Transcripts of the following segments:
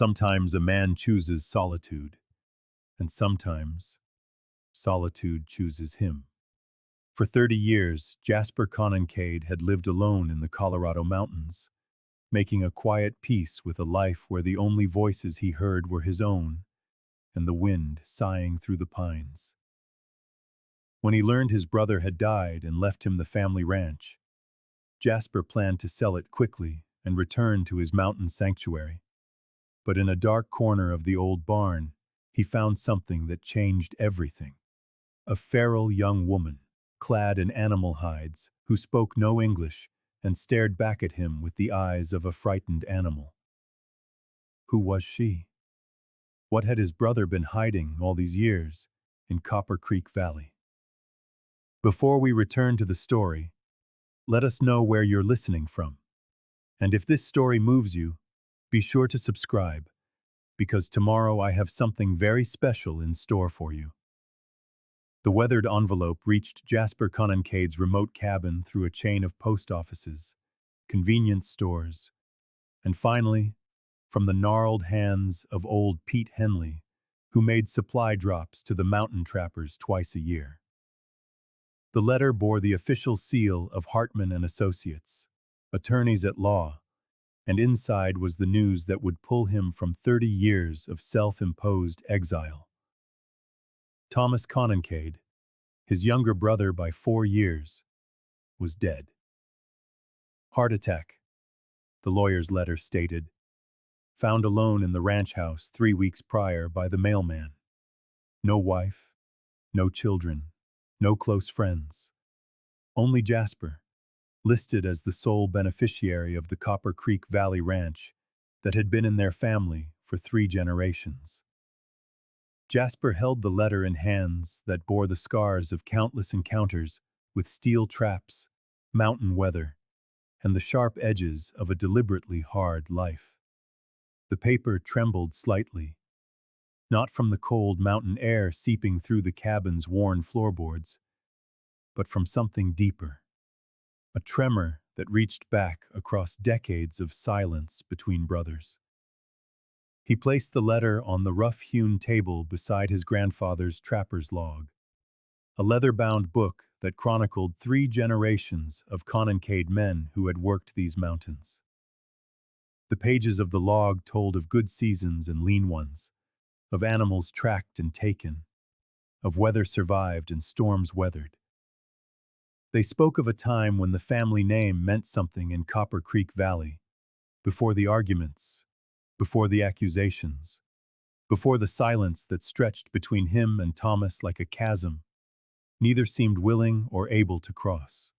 Sometimes a man chooses solitude, and sometimes solitude chooses him. For 30 years, Jasper Conincaid had lived alone in the Colorado mountains, making a quiet peace with a life where the only voices he heard were his own and the wind sighing through the pines. When he learned his brother had died and left him the family ranch, Jasper planned to sell it quickly and return to his mountain sanctuary. But in a dark corner of the old barn, he found something that changed everything. A feral young woman, clad in animal hides, who spoke no English and stared back at him with the eyes of a frightened animal. Who was she? What had his brother been hiding all these years in Copper Creek Valley? Before we return to the story, let us know where you're listening from. And if this story moves you, be sure to subscribe, because tomorrow I have something very special in store for you. The weathered envelope reached Jasper Conincaid's remote cabin through a chain of post offices, convenience stores, and finally, from the gnarled hands of old Pete Henley, who made supply drops to the mountain trappers twice a year. The letter bore the official seal of Hartman and Associates, attorneys at law, and inside was the news that would pull him from 30 years of self-imposed exile. Thomas Conincaid, his younger brother by 4 years, was dead. Heart attack, the lawyer's letter stated, found alone in the ranch house 3 weeks prior by the mailman. No wife, no children, no close friends. Only Jasper, listed as the sole beneficiary of the Copper Creek Valley Ranch that had been in their family for 3 generations. Jasper held the letter in hands that bore the scars of countless encounters with steel traps, mountain weather, and the sharp edges of a deliberately hard life. The paper trembled slightly, not from the cold mountain air seeping through the cabin's worn floorboards, but from something deeper, a tremor that reached back across decades of silence between brothers. He placed the letter on the rough-hewn table beside his grandfather's trapper's log, a leather-bound book that chronicled 3 generations of Conincaid men who had worked these mountains. The pages of the log told of good seasons and lean ones, of animals tracked and taken, of weather survived and storms weathered. They spoke of a time when the family name meant something in Copper Creek Valley, before the arguments, before the accusations, before the silence that stretched between him and Thomas like a chasm neither seemed willing or able to cross.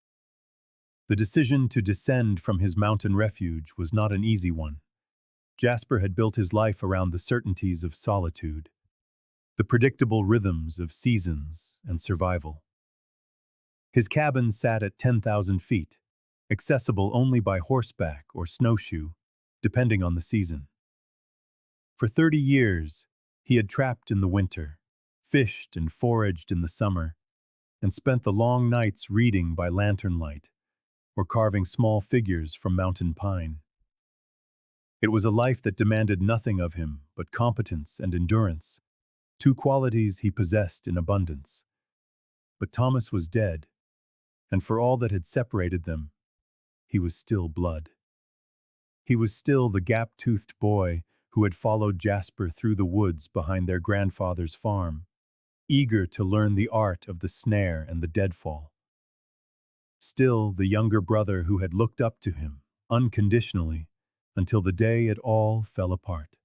The decision to descend from his mountain refuge was not an easy one. Jasper had built his life around the certainties of solitude, the predictable rhythms of seasons and survival. His cabin sat at 10,000 feet, accessible only by horseback or snowshoe, depending on the season. For 30 years, he had trapped in the winter, fished and foraged in the summer, and spent the long nights reading by lantern light or carving small figures from mountain pine. It was a life that demanded nothing of him but competence and endurance, 2 qualities he possessed in abundance. But Thomas was dead, and for all that had separated them, he was still blood. He was still the gap-toothed boy who had followed Jasper through the woods behind their grandfather's farm, eager to learn the art of the snare and the deadfall. Still the younger brother who had looked up to him, unconditionally, until the day it all fell apart.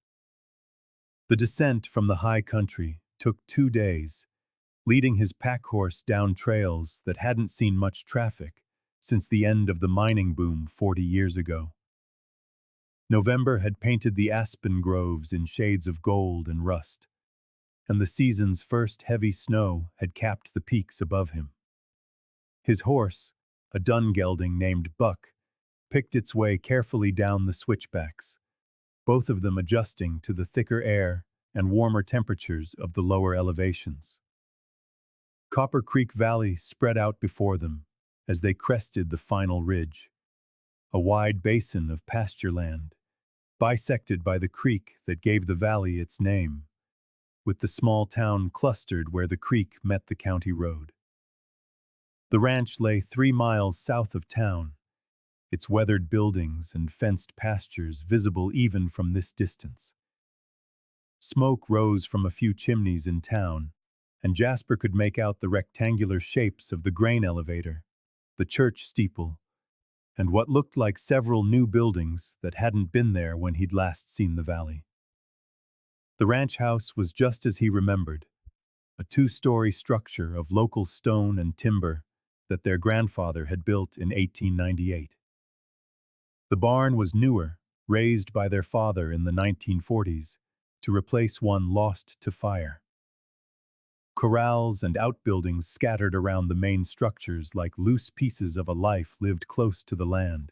The descent from the high country took 2 days, leading his pack horse down trails that hadn't seen much traffic since the end of the mining boom 40 years ago. November had painted the aspen groves in shades of gold and rust, and the season's first heavy snow had capped the peaks above him. His horse, a dun gelding named Buck, picked its way carefully down the switchbacks, both of them adjusting to the thicker air and warmer temperatures of the lower elevations. Copper Creek Valley spread out before them as they crested the final ridge, a wide basin of pasture land, bisected by the creek that gave the valley its name, with the small town clustered where the creek met the county road. The ranch lay 3 miles south of town, its weathered buildings and fenced pastures visible even from this distance. Smoke rose from a few chimneys in town, and Jasper could make out the rectangular shapes of the grain elevator, the church steeple, and what looked like several new buildings that hadn't been there when he'd last seen the valley. The ranch house was just as he remembered, a 2-story structure of local stone and timber that their grandfather had built in 1898. The barn was newer, raised by their father in the 1940s, to replace one lost to fire. Corrals and outbuildings scattered around the main structures like loose pieces of a life lived close to the land.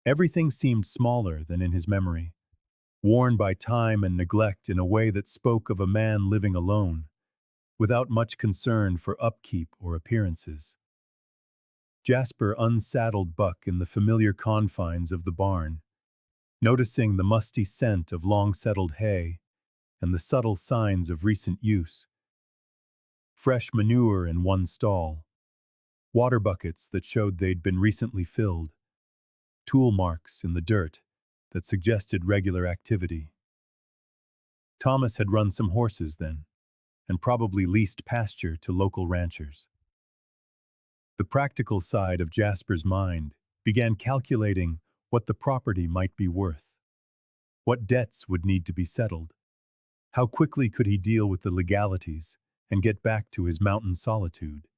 Everything seemed smaller than in his memory, worn by time and neglect in a way that spoke of a man living alone, without much concern for upkeep or appearances. Jasper unsaddled Buck in the familiar confines of the barn, noticing the musty scent of long-settled hay and the subtle signs of recent use. Fresh manure in one stall, water buckets that showed they'd been recently filled, tool marks in the dirt that suggested regular activity. Thomas had run some horses then, and probably leased pasture to local ranchers. The practical side of Jasper's mind began calculating what the property might be worth, what debts would need to be settled, how quickly could he deal with the legalities and get back to his mountain solitude.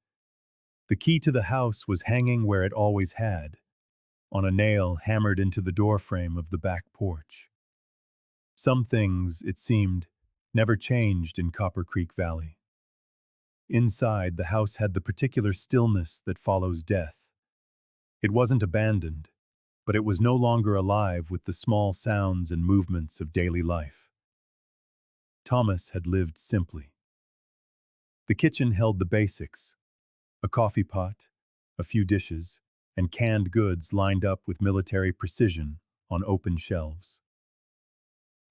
The key to the house was hanging where it always had, on a nail hammered into the doorframe of the back porch. Some things, it seemed, never changed in Copper Creek Valley. Inside, the house had the particular stillness that follows death. It wasn't abandoned, but it was no longer alive with the small sounds and movements of daily life. Thomas had lived simply. The kitchen held the basics: a coffee pot, a few dishes, and canned goods lined up with military precision on open shelves.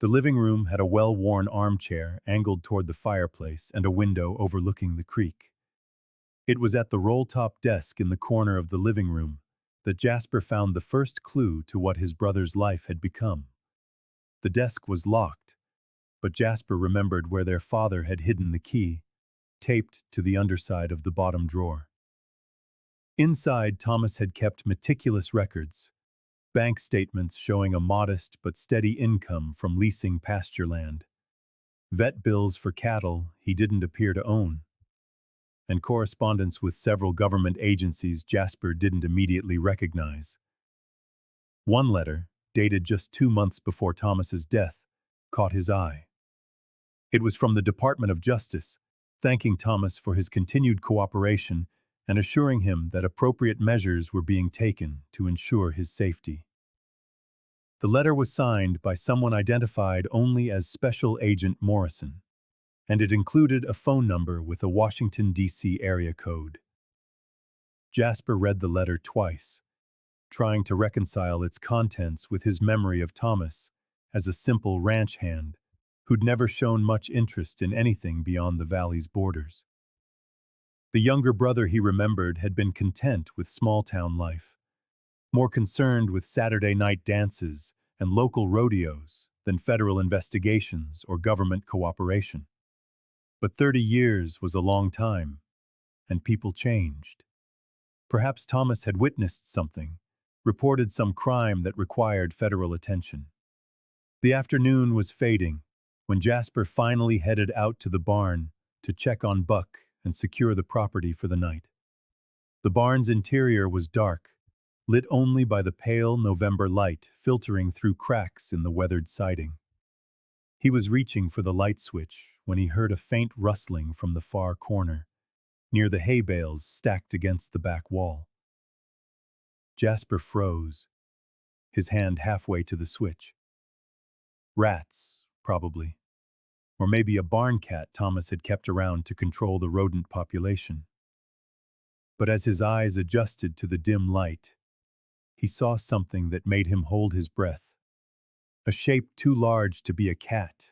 The living room had a well-worn armchair angled toward the fireplace and a window overlooking the creek. It was at the roll-top desk in the corner of the living room that Jasper found the first clue to what his brother's life had become. The desk was locked, but Jasper remembered where their father had hidden the key, taped to the underside of the bottom drawer. Inside, Thomas had kept meticulous records, bank statements showing a modest but steady income from leasing pasture land, vet bills for cattle he didn't appear to own, and correspondence with several government agencies Jasper didn't immediately recognize. One letter, dated just 2 months before Thomas's death, caught his eye. It was from the Department of Justice, thanking Thomas for his continued cooperation and assuring him that appropriate measures were being taken to ensure his safety. The letter was signed by someone identified only as Special Agent Morrison, and it included a phone number with a Washington, D.C. area code. Jasper read the letter twice, trying to reconcile its contents with his memory of Thomas as a simple ranch hand who'd never shown much interest in anything beyond the valley's borders. The younger brother he remembered had been content with small-town life, more concerned with Saturday night dances and local rodeos than federal investigations or government cooperation. But 30 years was a long time, and people changed. Perhaps Thomas had witnessed something, reported some crime that required federal attention. The afternoon was fading when Jasper finally headed out to the barn to check on Buck and secure the property for the night. The barn's interior was dark, lit only by the pale November light filtering through cracks in the weathered siding. He was reaching for the light switch when he heard a faint rustling from the far corner, near the hay bales stacked against the back wall. Jasper froze, his hand halfway to the switch. Rats, probably. Or maybe a barn cat Thomas had kept around to control the rodent population. But as his eyes adjusted to the dim light, he saw something that made him hold his breath, a shape too large to be a cat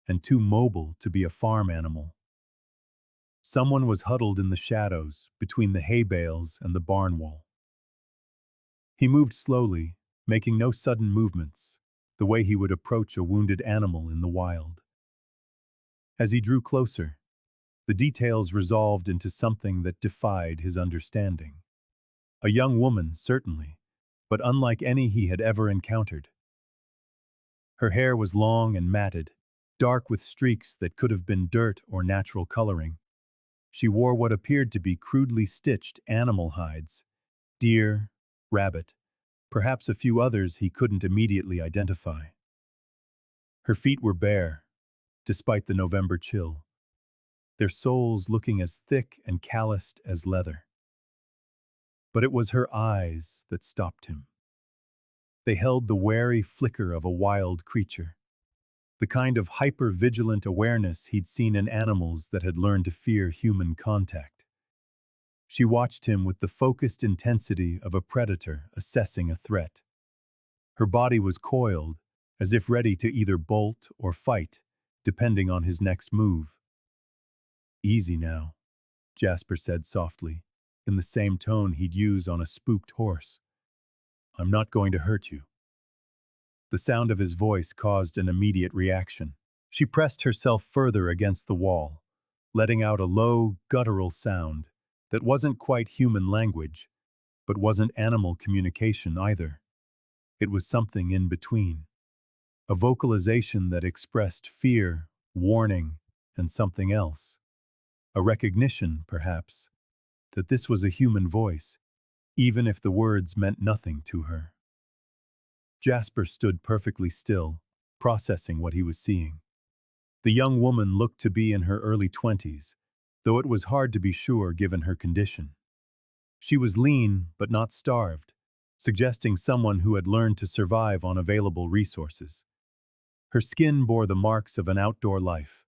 and too mobile to be a farm animal. Someone was huddled in the shadows between the hay bales and the barn wall. He moved slowly, making no sudden movements, the way he would approach a wounded animal in the wild. As he drew closer, the details resolved into something that defied his understanding. A young woman, certainly, but unlike any he had ever encountered. Her hair was long and matted, dark with streaks that could have been dirt or natural coloring. She wore what appeared to be crudely stitched animal hides, deer, rabbit, perhaps a few others he couldn't immediately identify. Her feet were bare, despite the November chill, their soles looking as thick and calloused as leather. But it was her eyes that stopped him. They held the wary flicker of a wild creature, the kind of hyper-vigilant awareness he'd seen in animals that had learned to fear human contact. She watched him with the focused intensity of a predator assessing a threat. Her body was coiled, as if ready to either bolt or fight, depending on his next move. "Easy now," Jasper said softly, in the same tone he'd use on a spooked horse. "I'm not going to hurt you." The sound of his voice caused an immediate reaction. She pressed herself further against the wall, letting out a low, guttural sound that wasn't quite human language, but wasn't animal communication either. It was something in between. A vocalization that expressed fear, warning, and something else. A recognition, perhaps, that this was a human voice, even if the words meant nothing to her. Jasper stood perfectly still, processing what he was seeing. The young woman looked to be in her early 20s, though it was hard to be sure given her condition. She was lean but not starved, suggesting someone who had learned to survive on available resources. Her skin bore the marks of an outdoor life: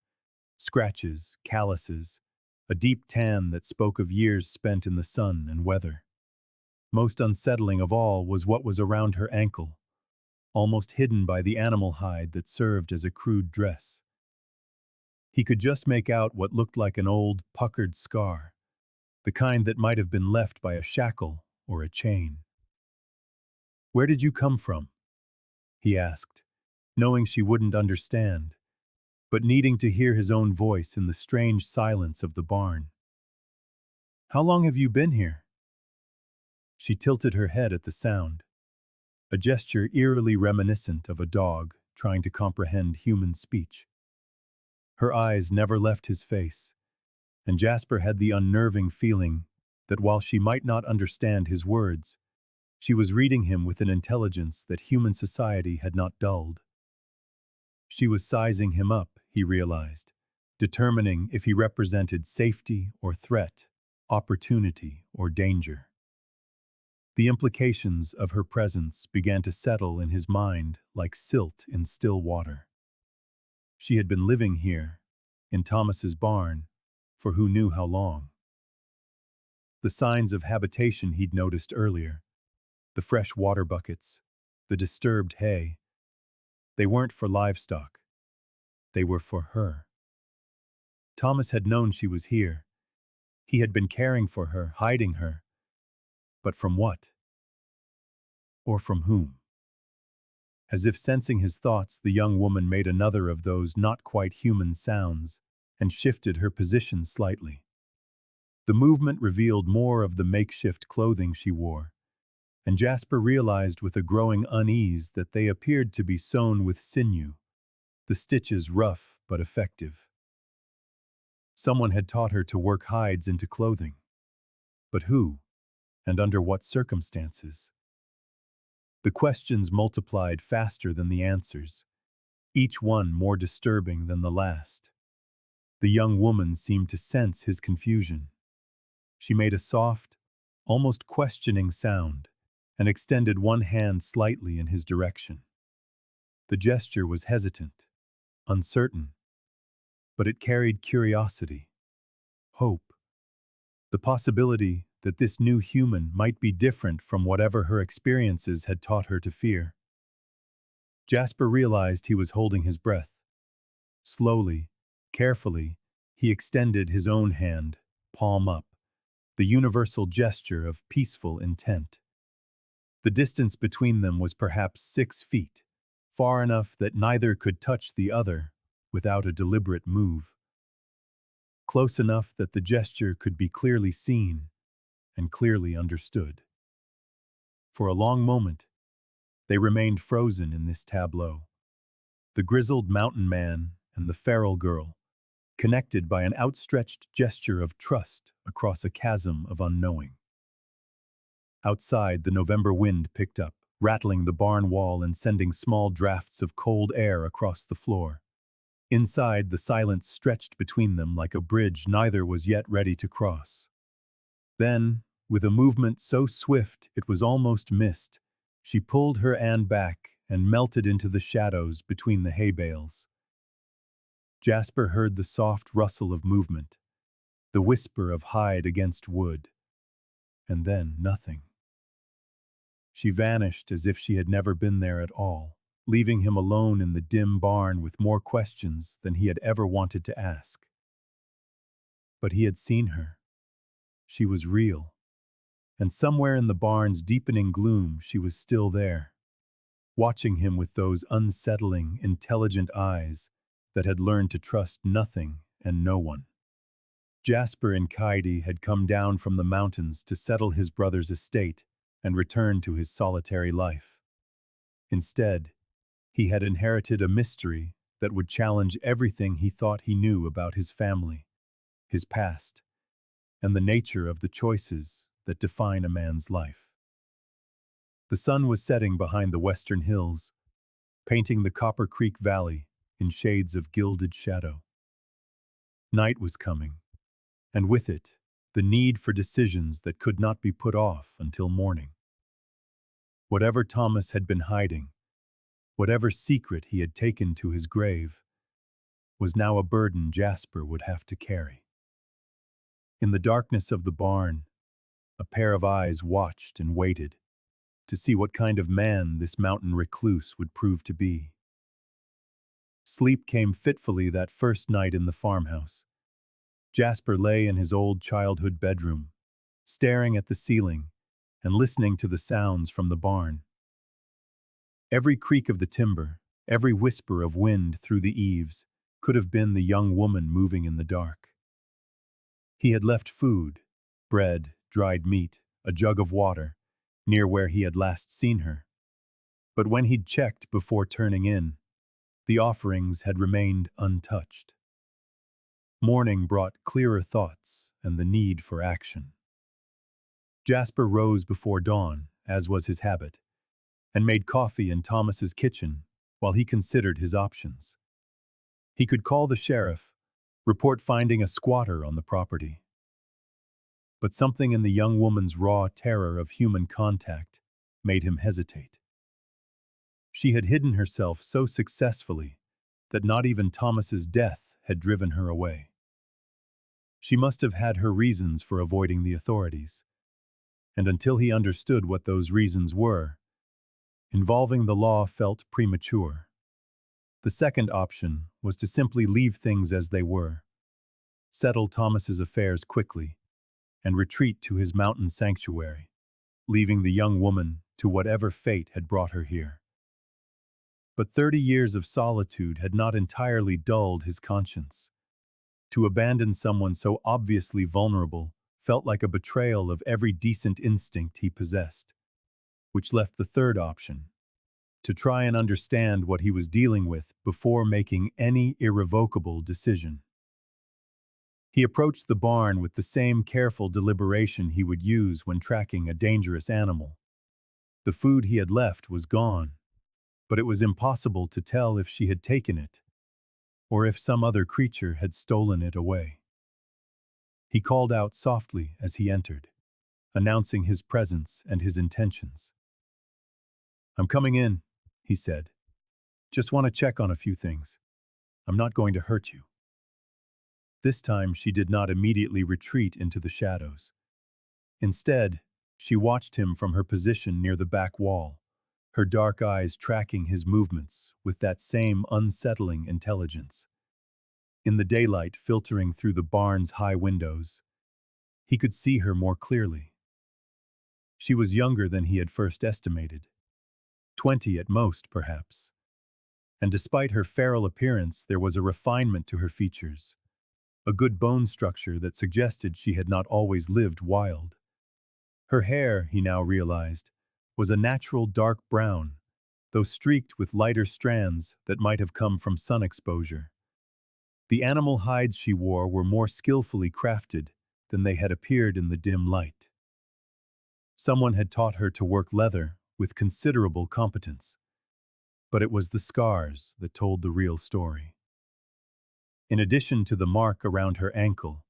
scratches, calluses, a deep tan that spoke of years spent in the sun and weather. Most unsettling of all was what was around her ankle, almost hidden by the animal hide that served as a crude dress. He could just make out what looked like an old, puckered scar, the kind that might have been left by a shackle or a chain. "Where did you come from?" he asked, knowing she wouldn't understand, but needing to hear his own voice in the strange silence of the barn. "How long have you been here?" She tilted her head at the sound, a gesture eerily reminiscent of a dog trying to comprehend human speech. Her eyes never left his face, and Jasper had the unnerving feeling that while she might not understand his words, she was reading him with an intelligence that human society had not dulled. She was sizing him up, he realized, determining if he represented safety or threat, opportunity or danger. The implications of her presence began to settle in his mind like silt in still water. She had been living here, in Thomas's barn, for who knew how long. The signs of habitation he'd noticed earlier, the fresh water buckets, the disturbed hay, they weren't for livestock. They were for her. Thomas had known she was here. He had been caring for her, hiding her. But from what? Or from whom? As if sensing his thoughts, the young woman made another of those not quite human sounds and shifted her position slightly. The movement revealed more of the makeshift clothing she wore, and Jasper realized with a growing unease that they appeared to be sewn with sinew, the stitches rough but effective. Someone had taught her to work hides into clothing. But who, and under what circumstances? The questions multiplied faster than the answers, each one more disturbing than the last. The young woman seemed to sense his confusion. She made a soft, almost questioning sound and extended one hand slightly in his direction. The gesture was hesitant, uncertain, but it carried curiosity, hope, the possibility that this new human might be different from whatever her experiences had taught her to fear. Jasper realized he was holding his breath. Slowly, carefully, he extended his own hand, palm up, the universal gesture of peaceful intent. The distance between them was perhaps 6 feet, far enough that neither could touch the other without a deliberate move. Close enough that the gesture could be clearly seen and clearly understood. For a long moment, they remained frozen in this tableau. The grizzled mountain man and the feral girl, connected by an outstretched gesture of trust across a chasm of unknowing. Outside, the November wind picked up, rattling the barn wall and sending small drafts of cold air across the floor. Inside, the silence stretched between them like a bridge neither was yet ready to cross. Then, with a movement so swift it was almost missed, she pulled her Anne back and melted into the shadows between the hay bales. Jasper heard the soft rustle of movement, the whisper of hide against wood, and then nothing. She vanished as if she had never been there at all, leaving him alone in the dim barn with more questions than he had ever wanted to ask. But he had seen her. She was real. And somewhere in the barn's deepening gloom she was still there, watching him with those unsettling, intelligent eyes that had learned to trust nothing and no one. Jasper Conincaid had come down from the mountains to settle his brother's estate and return to his solitary life. Instead, he had inherited a mystery that would challenge everything he thought he knew about his family, his past, and the nature of the choices that define a man's life. The sun was setting behind the western hills, painting the Copper Creek Valley in shades of gilded shadow. Night was coming, and with it, the need for decisions that could not be put off until morning. Whatever Thomas had been hiding, whatever secret he had taken to his grave, was now a burden Jasper would have to carry. In the darkness of the barn, a pair of eyes watched and waited to see what kind of man this mountain recluse would prove to be. Sleep came fitfully that first night in the farmhouse. Jasper lay in his old childhood bedroom, staring at the ceiling and listening to the sounds from the barn. Every creak of the timber, every whisper of wind through the eaves, could have been the young woman moving in the dark. He had left food, bread, dried meat, a jug of water, near where he had last seen her. But when he'd checked before turning in, the offerings had remained untouched. Morning brought clearer thoughts and the need for action. Jasper rose before dawn, as was his habit, and made coffee in Thomas's kitchen while he considered his options. He could call the sheriff, report finding a squatter on the property. But something in the young woman's raw terror of human contact made him hesitate. She had hidden herself so successfully that not even Thomas's death had driven her away. She must have had her reasons for avoiding the authorities, and until he understood what those reasons were, involving the law felt premature. The second option was to simply leave things as they were, settle Thomas's affairs quickly, and retreat to his mountain sanctuary, leaving the young woman to whatever fate had brought her here. But 30 years of solitude had not entirely dulled his conscience. To abandon someone so obviously vulnerable felt like a betrayal of every decent instinct he possessed, which left the third option, to try and understand what he was dealing with before making any irrevocable decision. He approached the barn with the same careful deliberation he would use when tracking a dangerous animal. The food he had left was gone, but it was impossible to tell if she had taken it, or if some other creature had stolen it away. He called out softly as he entered, announcing his presence and his intentions. "I'm coming in," he said. "Just want to check on a few things. I'm not going to hurt you." This time she did not immediately retreat into the shadows. Instead, she watched him from her position near the back wall, her dark eyes tracking his movements with that same unsettling intelligence. In the daylight filtering through the barn's high windows, he could see her more clearly. She was younger than he had first estimated, 20 at most, perhaps. And despite her feral appearance, there was a refinement to her features, a good bone structure that suggested she had not always lived wild. Her hair, he now realized, was a natural dark brown, though streaked with lighter strands that might have come from sun exposure. The animal hides she wore were more skillfully crafted than they had appeared in the dim light. Someone had taught her to work leather with considerable competence, but it was the scars that told the real story. In addition to the mark around her ankle,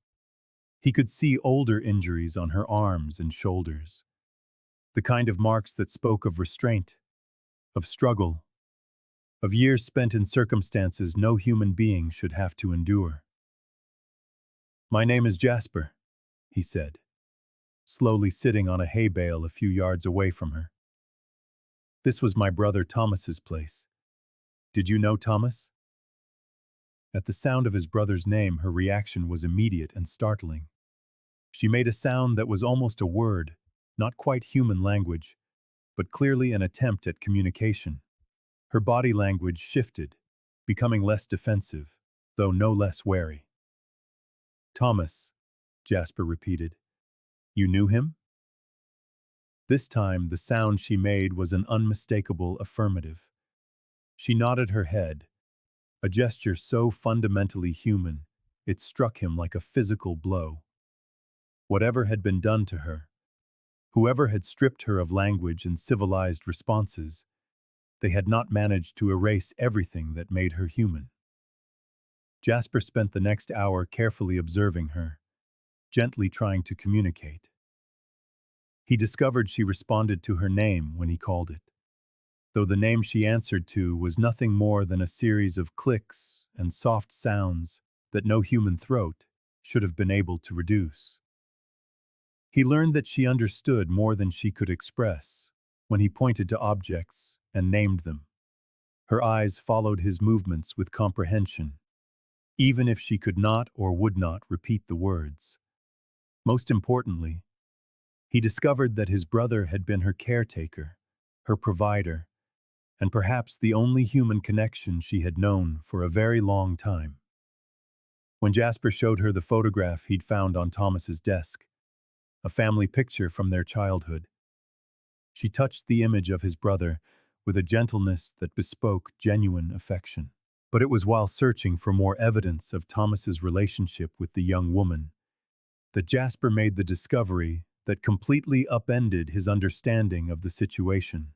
he could see older injuries on her arms and shoulders, the kind of marks that spoke of restraint, of struggle, of years spent in circumstances no human being should have to endure. "My name is Jasper," he said, slowly sitting on a hay bale a few yards away from her. "This was my brother Thomas's place. Did you know Thomas?" At the sound of his brother's name, her reaction was immediate and startling. She made a sound that was almost a word, not quite human language, but clearly an attempt at communication. Her body language shifted, becoming less defensive, though no less wary. "Thomas," Jasper repeated. "You knew him?" This time, the sound she made was an unmistakable affirmative. She nodded her head, a gesture so fundamentally human, it struck him like a physical blow. Whatever had been done to her, whoever had stripped her of language and civilized responses, they had not managed to erase everything that made her human. Jasper spent the next hour carefully observing her, gently trying to communicate. He discovered she responded to her name when he called it, though the name she answered to was nothing more than a series of clicks and soft sounds that no human throat should have been able to reduce. He learned that she understood more than she could express when he pointed to objects and named them. Her eyes followed his movements with comprehension, even if she could not or would not repeat the words. Most importantly, he discovered that his brother had been her caretaker, her provider, and perhaps the only human connection she had known for a very long time. When Jasper showed her the photograph he'd found on Thomas's desk, a family picture from their childhood, she touched the image of his brother with a gentleness that bespoke genuine affection. But it was while searching for more evidence of Thomas's relationship with the young woman that Jasper made the discovery that completely upended his understanding of the situation.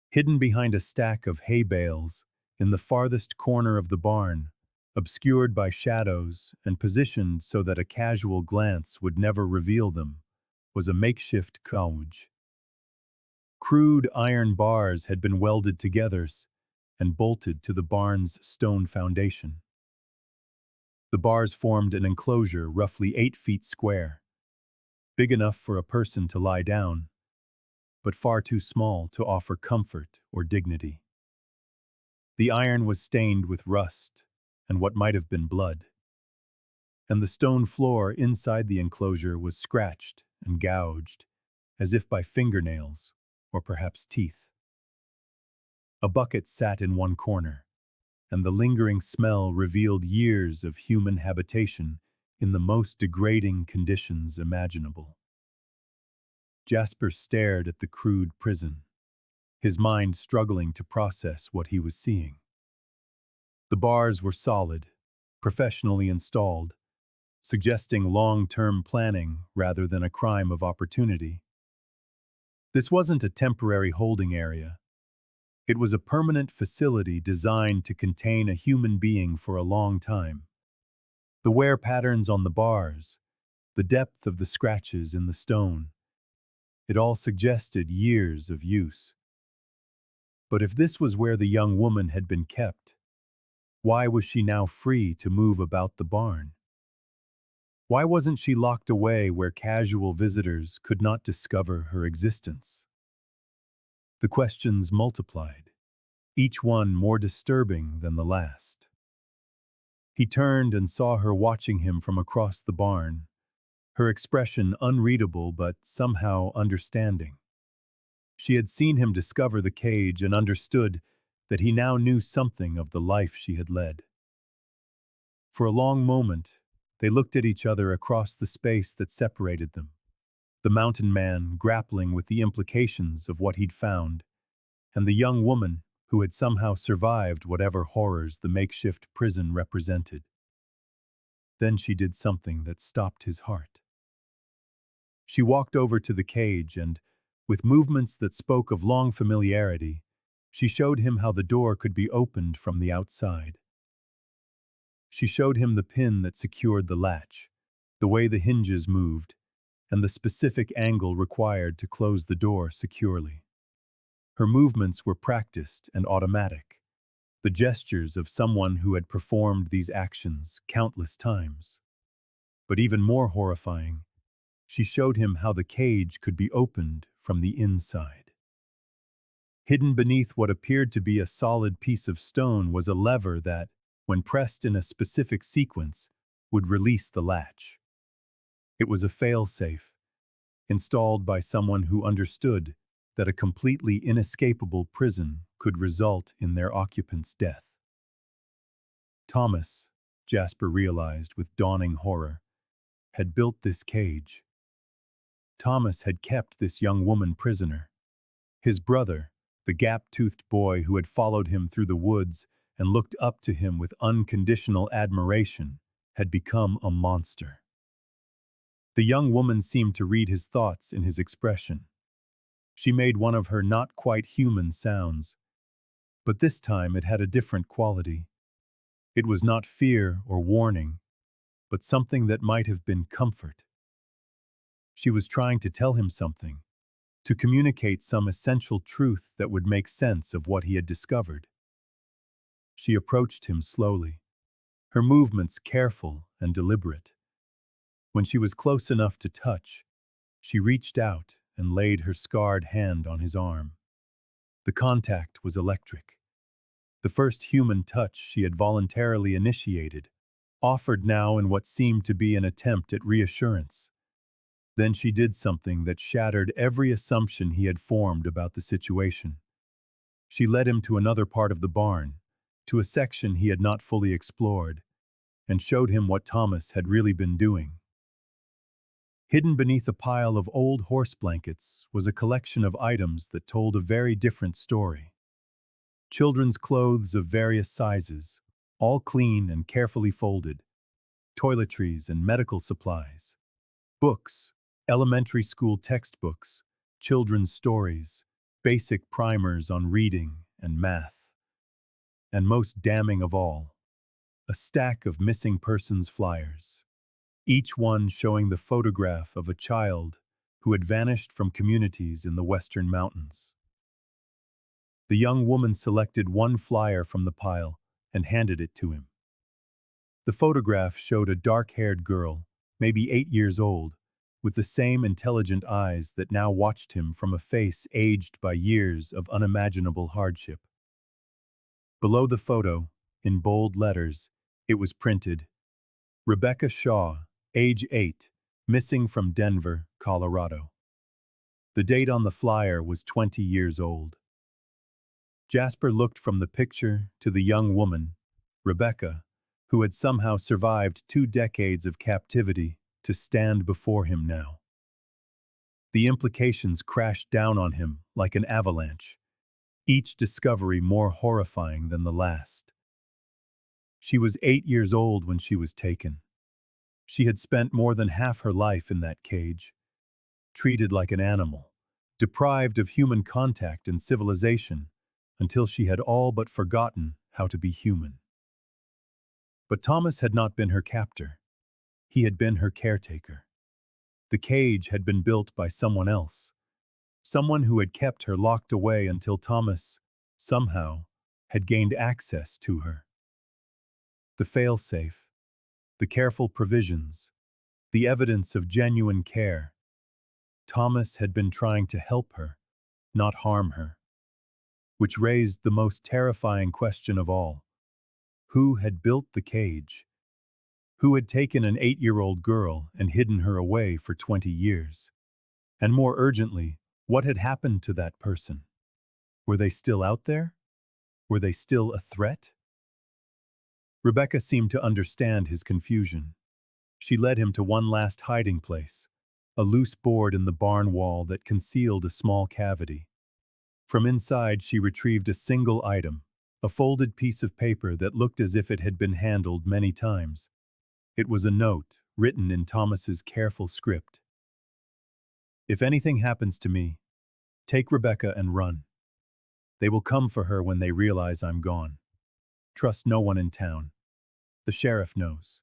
Hidden behind a stack of hay bales in the farthest corner of the barn, obscured by shadows and positioned so that a casual glance would never reveal them, was a makeshift couch. Crude iron bars had been welded together and bolted to the barn's stone foundation. The bars formed an enclosure roughly 8 feet square, big enough for a person to lie down, but far too small to offer comfort or dignity. The iron was stained with rust and what might have been blood, and the stone floor inside the enclosure was scratched and gouged, as if by fingernails or perhaps teeth. A bucket sat in one corner, and the lingering smell revealed years of human habitation in the most degrading conditions imaginable. Jasper stared at the crude prison, his mind struggling to process what he was seeing. The bars were solid, professionally installed, suggesting long-term planning rather than a crime of opportunity. This wasn't a temporary holding area. It was a permanent facility designed to contain a human being for a long time. The wear patterns on the bars, the depth of the scratches in the stone, it all suggested years of use. But if this was where the young woman had been kept, why was she now free to move about the barn? Why wasn't she locked away where casual visitors could not discover her existence? The questions multiplied, each one more disturbing than the last. He turned and saw her watching him from across the barn, her expression unreadable but somehow understanding. She had seen him discover the cage and understood that he now knew something of the life she had led. For a long moment, they looked at each other across the space that separated them, the mountain man grappling with the implications of what he'd found, and the young woman who had somehow survived whatever horrors the makeshift prison represented. Then she did something that stopped his heart. She walked over to the cage and, with movements that spoke of long familiarity, she showed him how the door could be opened from the outside. She showed him the pin that secured the latch, the way the hinges moved, and the specific angle required to close the door securely. Her movements were practiced and automatic, the gestures of someone who had performed these actions countless times. But even more horrifying, she showed him how the cage could be opened from the inside. Hidden beneath what appeared to be a solid piece of stone was a lever that, when pressed in a specific sequence, would release the latch. It was a fail-safe, installed by someone who understood that a completely inescapable prison could result in their occupant's death. Thomas, Jasper realized with dawning horror, had built this cage. Thomas had kept this young woman prisoner. His brother, the gap-toothed boy who had followed him through the woods and looked up to him with unconditional admiration, had become a monster. The young woman seemed to read his thoughts in his expression. She made one of her not quite human sounds, but this time it had a different quality. It was not fear or warning, but something that might have been comfort. She was trying to tell him something, to communicate some essential truth that would make sense of what he had discovered. She approached him slowly, her movements careful and deliberate. When she was close enough to touch, she reached out and laid her scarred hand on his arm. The contact was electric. The first human touch she had voluntarily initiated, offered now in what seemed to be an attempt at reassurance. Then she did something that shattered every assumption he had formed about the situation. She led him to another part of the barn, to a section he had not fully explored, and showed him what Thomas had really been doing. Hidden beneath a pile of old horse blankets was a collection of items that told a very different story. Children's clothes of various sizes, all clean and carefully folded, toiletries and medical supplies, books, elementary school textbooks, children's stories, basic primers on reading and math. And most damning of all, a stack of missing persons flyers, each one showing the photograph of a child who had vanished from communities in the Western Mountains. The young woman selected one flyer from the pile and handed it to him. The photograph showed a dark-haired girl, maybe 8 years old, with the same intelligent eyes that now watched him from a face aged by years of unimaginable hardship. Below the photo, in bold letters, it was printed, Rebecca Shaw, age 8, missing from Denver, Colorado. The date on the flyer was 20 years old. Jasper looked from the picture to the young woman, Rebecca, who had somehow survived 2 decades of captivity, to stand before him now. The implications crashed down on him like an avalanche, each discovery more horrifying than the last. She was 8 years old when she was taken. She had spent more than half her life in that cage, treated like an animal, deprived of human contact and civilization, until she had all but forgotten how to be human. But Thomas had not been her captor. He had been her caretaker. The cage had been built by someone else, someone who had kept her locked away until Thomas, somehow, had gained access to her. The fail-safe, the careful provisions, the evidence of genuine care. Thomas had been trying to help her, not harm her. which raised the most terrifying question of all. Who had built the cage? Who had taken an 8-year-old girl and hidden her away for 20 years? And more urgently, what had happened to that person? Were they still out there? Were they still a threat? Rebecca seemed to understand his confusion. She led him to one last hiding place, a loose board in the barn wall that concealed a small cavity. From inside, she retrieved a single item, a folded piece of paper that looked as if it had been handled many times. It was a note, written in Thomas's careful script. If anything happens to me, take Rebecca and run. They will come for her when they realize I'm gone. Trust no one in town. The sheriff knows.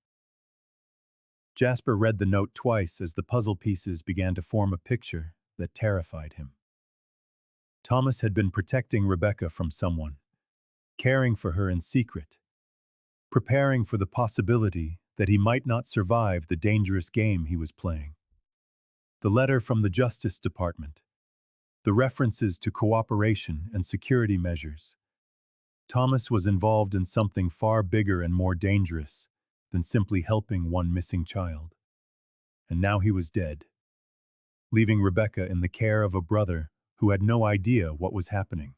Jasper read the note twice as the puzzle pieces began to form a picture that terrified him. Thomas had been protecting Rebecca from someone, caring for her in secret, preparing for the possibility that he might not survive the dangerous game he was playing. The letter from the Justice Department, the references to cooperation and security measures. Thomas was involved in something far bigger and more dangerous than simply helping one missing child. And now he was dead, leaving Rebecca in the care of a brother who had no idea what was happening.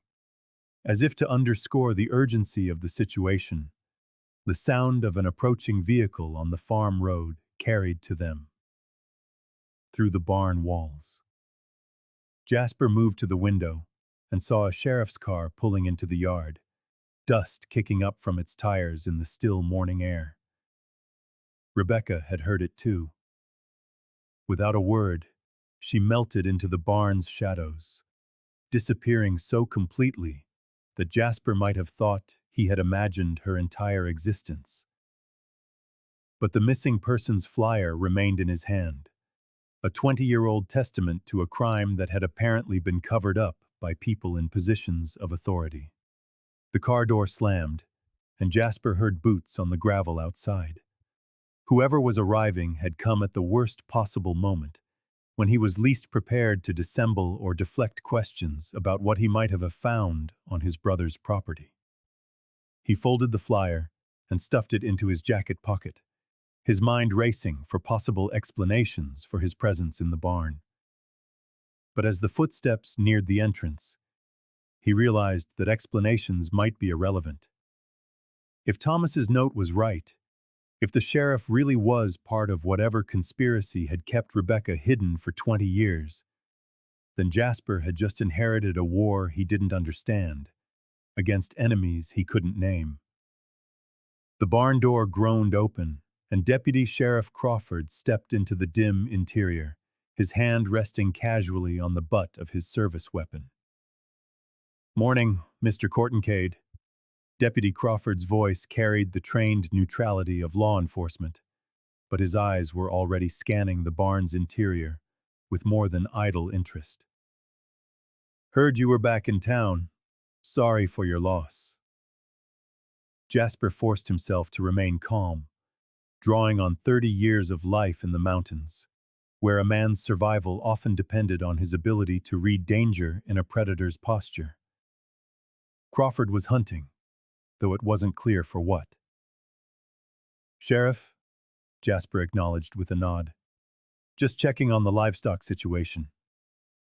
As if to underscore the urgency of the situation, the sound of an approaching vehicle on the farm road carried to them through the barn walls. Jasper moved to the window and saw a sheriff's car pulling into the yard, dust kicking up from its tires in the still morning air. Rebecca had heard it too. Without a word, she melted into the barn's shadows, disappearing so completely that Jasper might have thought he had imagined her entire existence. But the missing persons flyer remained in his hand, a 20-year-old testament to a crime that had apparently been covered up by people in positions of authority. The car door slammed, and Jasper heard boots on the gravel outside. Whoever was arriving had come at the worst possible moment, when he was least prepared to dissemble or deflect questions about what he might have found on his brother's property. He folded the flyer and stuffed it into his jacket pocket, his mind racing for possible explanations for his presence in the barn. But as the footsteps neared the entrance, he realized that explanations might be irrelevant. If Thomas's note was right, if the sheriff really was part of whatever conspiracy had kept Rebecca hidden for 20 years, then Jasper had just inherited a war he didn't understand, against enemies he couldn't name. The barn door groaned open, and Deputy Sheriff Crawford stepped into the dim interior, his hand resting casually on the butt of his service weapon. "Morning, Mr. Conincaid." Deputy Crawford's voice carried the trained neutrality of law enforcement, but his eyes were already scanning the barn's interior with more than idle interest. "Heard you were back in town. Sorry for your loss." Jasper forced himself to remain calm, drawing on 30 years of life in the mountains, where a man's survival often depended on his ability to read danger in a predator's posture. Crawford was hunting, though it wasn't clear for what. "Sheriff," Jasper acknowledged with a nod. "Just checking on the livestock situation.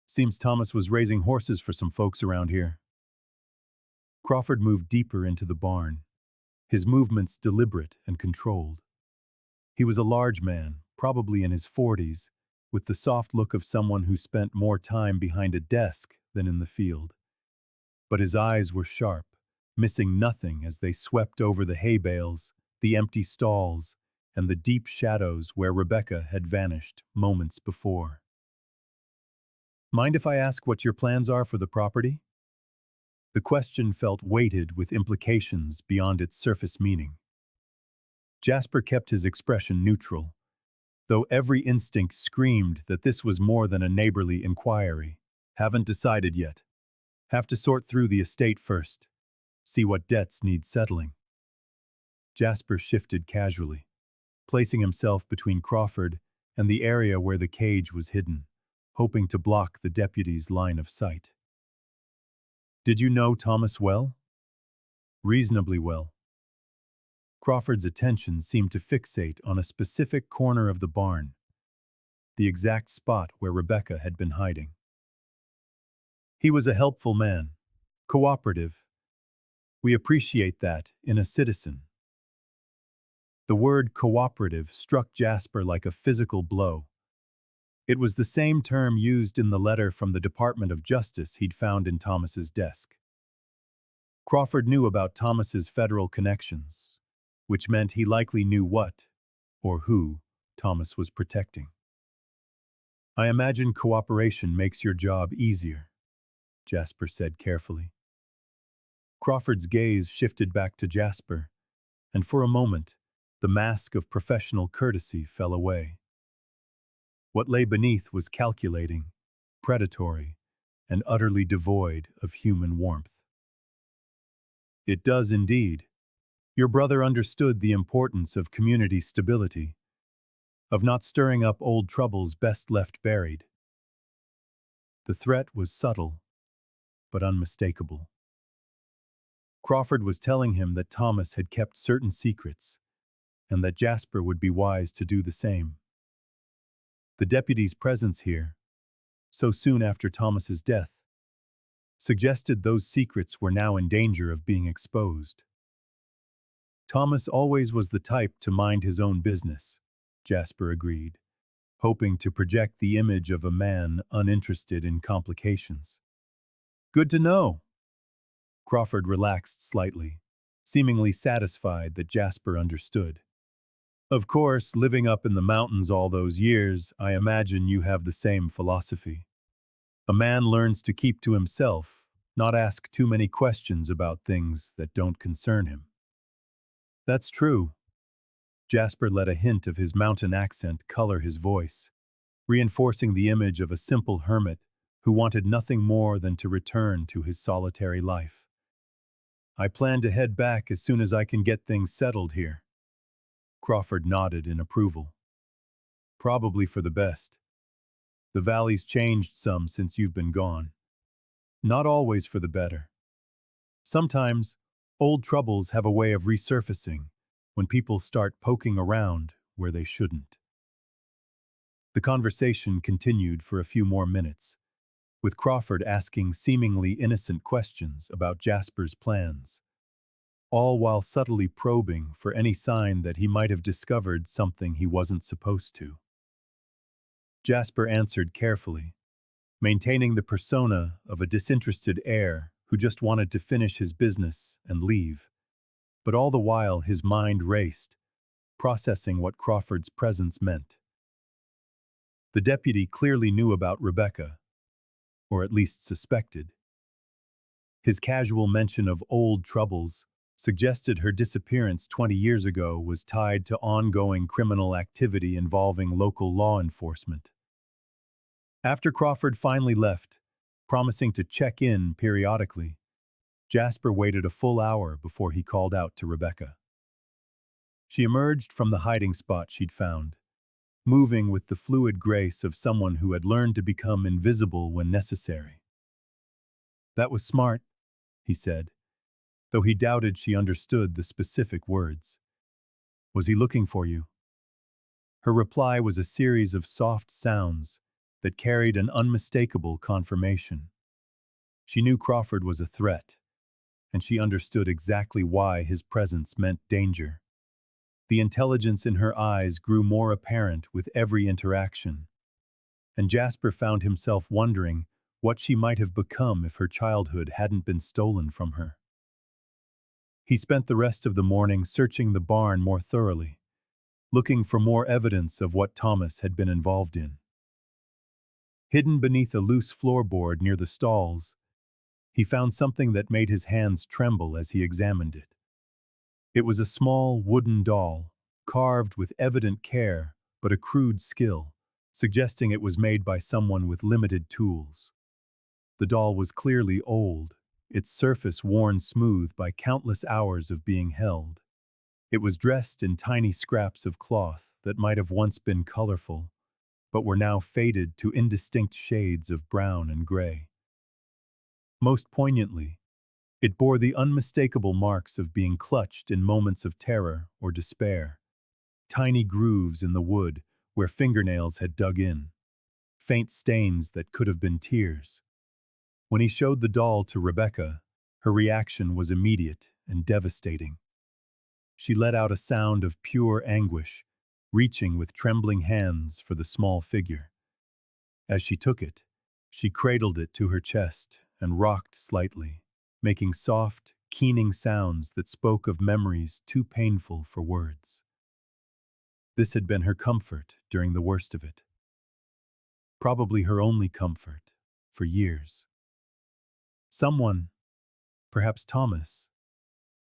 Seems Thomas was raising horses for some folks around here." Crawford moved deeper into the barn, his movements deliberate and controlled. He was a large man, probably in his 40s, with the soft look of someone who spent more time behind a desk than in the field. But his eyes were sharp, missing nothing as they swept over the hay bales, the empty stalls, and the deep shadows where Rebecca had vanished moments before. "Mind if I ask what your plans are for the property?" The question felt weighted with implications beyond its surface meaning. Jasper kept his expression neutral, though every instinct screamed that this was more than a neighborly inquiry. "Haven't decided yet. Have to sort through the estate first. See what debts need settling." Jasper shifted casually, placing himself between Crawford and the area where the cage was hidden, hoping to block the deputy's line of sight. Did you know Thomas well? Reasonably well. Crawford's attention seemed to fixate on a specific corner of the barn, the exact spot where Rebecca had been hiding. He was a helpful man, cooperative. We appreciate that in a citizen. The word cooperative struck Jasper like a physical blow. It was the same term used in the letter from the Department of Justice he'd found in Thomas's desk. Crawford knew about Thomas's federal connections, which meant he likely knew what, or who, Thomas was protecting. I imagine cooperation makes your job easier, Jasper said carefully. Crawford's gaze shifted back to Jasper, and for a moment, the mask of professional courtesy fell away. What lay beneath was calculating, predatory, and utterly devoid of human warmth. It does indeed. Your brother understood the importance of community stability, of not stirring up old troubles best left buried. The threat was subtle, but unmistakable. Crawford was telling him that Thomas had kept certain secrets, and that Jasper would be wise to do the same. The deputy's presence here, so soon after Thomas's death, suggested those secrets were now in danger of being exposed. Thomas always was the type to mind his own business, Jasper agreed, hoping to project the image of a man uninterested in complications. Good to know. Crawford relaxed slightly, seemingly satisfied that Jasper understood. Of course, living up in the mountains all those years, I imagine you have the same philosophy. A man learns to keep to himself, not ask too many questions about things that don't concern him. That's true. Jasper let a hint of his mountain accent color his voice, reinforcing the image of a simple hermit who wanted nothing more than to return to his solitary life. I plan to head back as soon as I can get things settled here. Crawford nodded in approval. Probably for the best. The valley's changed some since you've been gone. Not always for the better. Sometimes, old troubles have a way of resurfacing when people start poking around where they shouldn't. The conversation continued for a few more minutes, with Crawford asking seemingly innocent questions about Jasper's plans, all while subtly probing for any sign that he might have discovered something he wasn't supposed to. Jasper answered carefully, maintaining the persona of a disinterested heir who just wanted to finish his business and leave. But all the while his mind raced, processing what Crawford's presence meant. The deputy clearly knew about Rebecca, or at least suspected. His casual mention of old troubles suggested her disappearance 20 years ago was tied to ongoing criminal activity involving local law enforcement. After Crawford finally left, promising to check in periodically, Jasper waited a full hour before he called out to Rebecca. She emerged from the hiding spot she'd found, moving with the fluid grace of someone who had learned to become invisible when necessary. That was smart, he said, though he doubted she understood the specific words. Was he looking for you? Her reply was a series of soft sounds that carried an unmistakable confirmation. She knew Crawford was a threat, and she understood exactly why his presence meant danger. The intelligence in her eyes grew more apparent with every interaction, and Jasper found himself wondering what she might have become if her childhood hadn't been stolen from her. He spent the rest of the morning searching the barn more thoroughly, looking for more evidence of what Thomas had been involved in. Hidden beneath a loose floorboard near the stalls, he found something that made his hands tremble as he examined it. It was a small wooden doll, carved with evident care but a crude skill, suggesting it was made by someone with limited tools. The doll was clearly old, its surface worn smooth by countless hours of being held. It was dressed in tiny scraps of cloth that might have once been colorful, but were now faded to indistinct shades of brown and gray. Most poignantly, it bore the unmistakable marks of being clutched in moments of terror or despair. Tiny grooves in the wood where fingernails had dug in, faint stains that could have been tears. When he showed the doll to Rebecca, her reaction was immediate and devastating. She let out a sound of pure anguish, reaching with trembling hands for the small figure. As she took it, she cradled it to her chest and rocked slightly, making soft, keening sounds that spoke of memories too painful for words. This had been her comfort during the worst of it. Probably her only comfort for years. Someone, perhaps Thomas,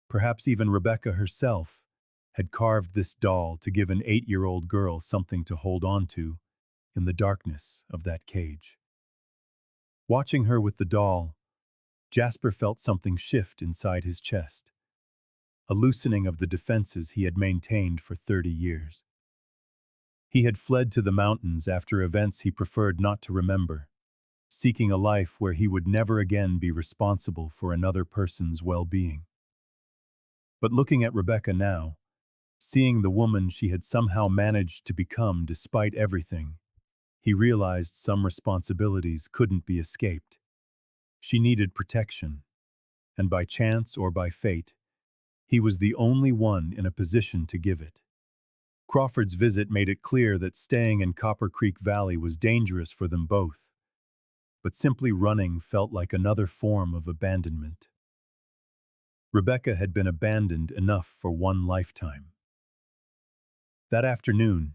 perhaps even Rebecca herself, had carved this doll to give an 8-year-old girl something to hold on to in the darkness of that cage. Watching her with the doll, Jasper felt something shift inside his chest, a loosening of the defenses he had maintained for 30 years. He had fled to the mountains after events he preferred not to remember, seeking a life where he would never again be responsible for another person's well-being. But looking at Rebecca now, seeing the woman she had somehow managed to become despite everything, he realized some responsibilities couldn't be escaped. She needed protection, and by chance or by fate, he was the only one in a position to give it. Crawford's visit made it clear that staying in Copper Creek Valley was dangerous for them both, but simply running felt like another form of abandonment. Rebecca had been abandoned enough for one lifetime. That afternoon,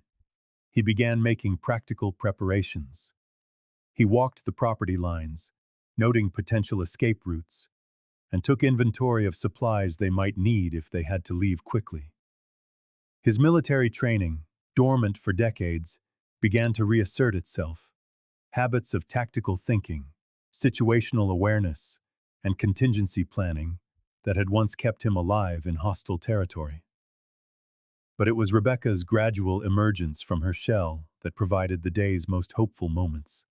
he began making practical preparations. He walked the property lines, noting potential escape routes, and took inventory of supplies they might need if they had to leave quickly. His military training, dormant for decades, began to reassert itself. Habits of tactical thinking, situational awareness, and contingency planning that had once kept him alive in hostile territory. But it was Rebecca's gradual emergence from her shell that provided the day's most hopeful moments.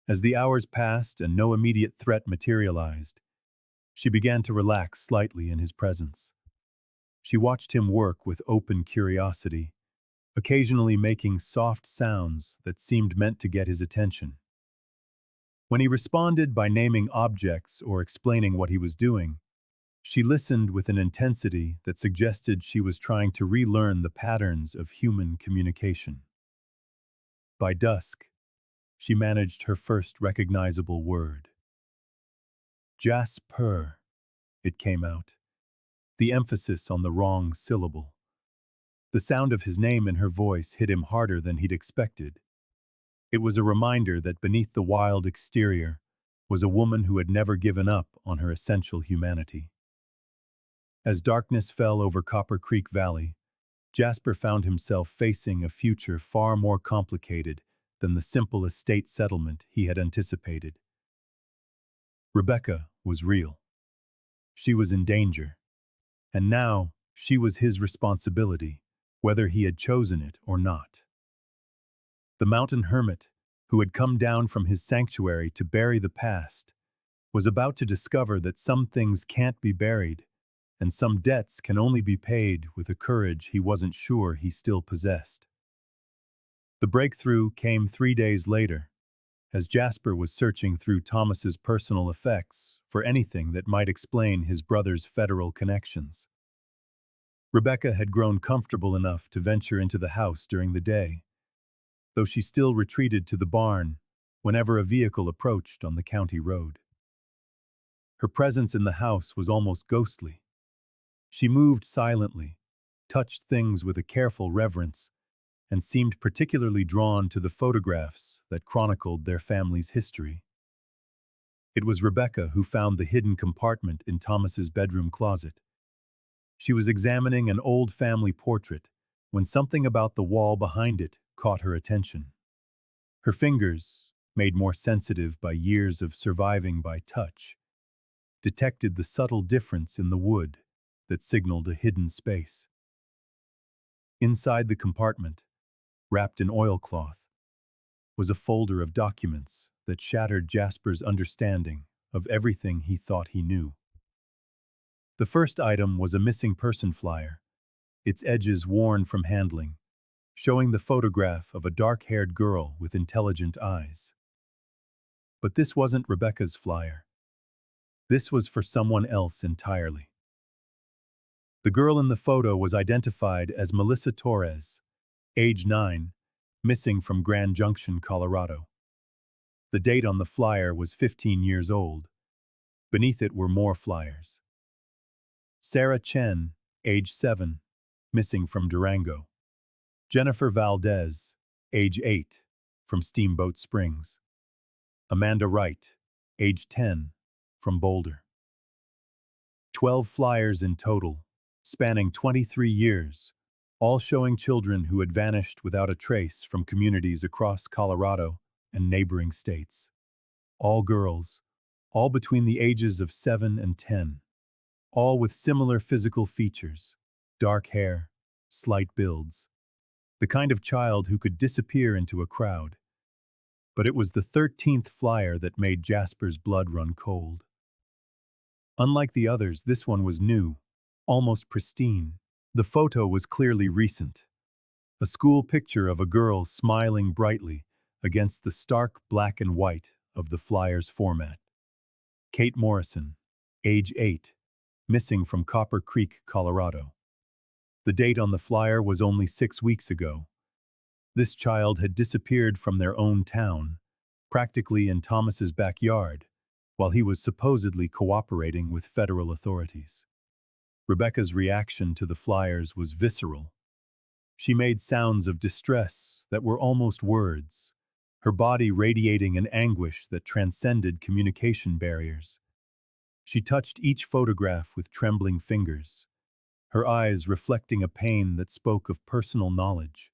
As the hours passed and no immediate threat materialized, she began to relax slightly in his presence. She watched him work with open curiosity, occasionally making soft sounds that seemed meant to get his attention. When he responded by naming objects or explaining what he was doing, she listened with an intensity that suggested she was trying to relearn the patterns of human communication. By dusk, she managed her first recognizable word. Jasper, it came out, the emphasis on the wrong syllable. The sound of his name in her voice hit him harder than he'd expected. It was a reminder that beneath the wild exterior was a woman who had never given up on her essential humanity. As darkness fell over Copper Creek Valley, Jasper found himself facing a future far more complicated than the simple estate settlement he had anticipated. Rebecca was real. She was in danger, and now she was his responsibility, whether he had chosen it or not. The mountain hermit, who had come down from his sanctuary to bury the past, was about to discover that some things can't be buried, and some debts can only be paid with a courage he wasn't sure he still possessed. The breakthrough came 3 days later, as Jasper was searching through Thomas's personal effects for anything that might explain his brother's federal connections. Rebecca had grown comfortable enough to venture into the house during the day, though she still retreated to the barn whenever a vehicle approached on the county road. Her presence in the house was almost ghostly. She moved silently, touched things with a careful reverence, and seemed particularly drawn to the photographs that chronicled their family's history. It was Rebecca who found the hidden compartment in Thomas's bedroom closet. She was examining an old family portrait when something about the wall behind it caught her attention. Her fingers, made more sensitive by years of surviving by touch, detected the subtle difference in the wood that signaled a hidden space. Inside the compartment, wrapped in oilcloth, was a folder of documents that shattered Jasper's understanding of everything he thought he knew. The first item was a missing person flyer, its edges worn from handling, showing the photograph of a dark-haired girl with intelligent eyes. But this wasn't Rebecca's flyer. This was for someone else entirely. The girl in the photo was identified as Melissa Torres, age 9, missing from Grand Junction, Colorado. The date on the flyer was 15 years old. Beneath it were more flyers. Sarah Chen, age 7, missing from Durango. Jennifer Valdez, age 8, from Steamboat Springs. Amanda Wright, age 10, from Boulder. 12 flyers in total, spanning 23 years, all showing children who had vanished without a trace from communities across Colorado and neighboring states. All girls, all between the ages of 7 and 10, all with similar physical features, dark hair, slight builds, the kind of child who could disappear into a crowd. But it was the 13th flyer that made Jasper's blood run cold. Unlike the others, this one was new, almost pristine. The photo was clearly recent. A school picture of a girl smiling brightly against the stark black and white of the flyer's format. Kate Morrison, age 8, missing from Copper Creek, Colorado. The date on the flyer was only 6 weeks ago. This child had disappeared from their own town, practically in Thomas's backyard, while he was supposedly cooperating with federal authorities. Rebecca's reaction to the flyers was visceral. She made sounds of distress that were almost words, her body radiating an anguish that transcended communication barriers. She touched each photograph with trembling fingers, her eyes reflecting a pain that spoke of personal knowledge,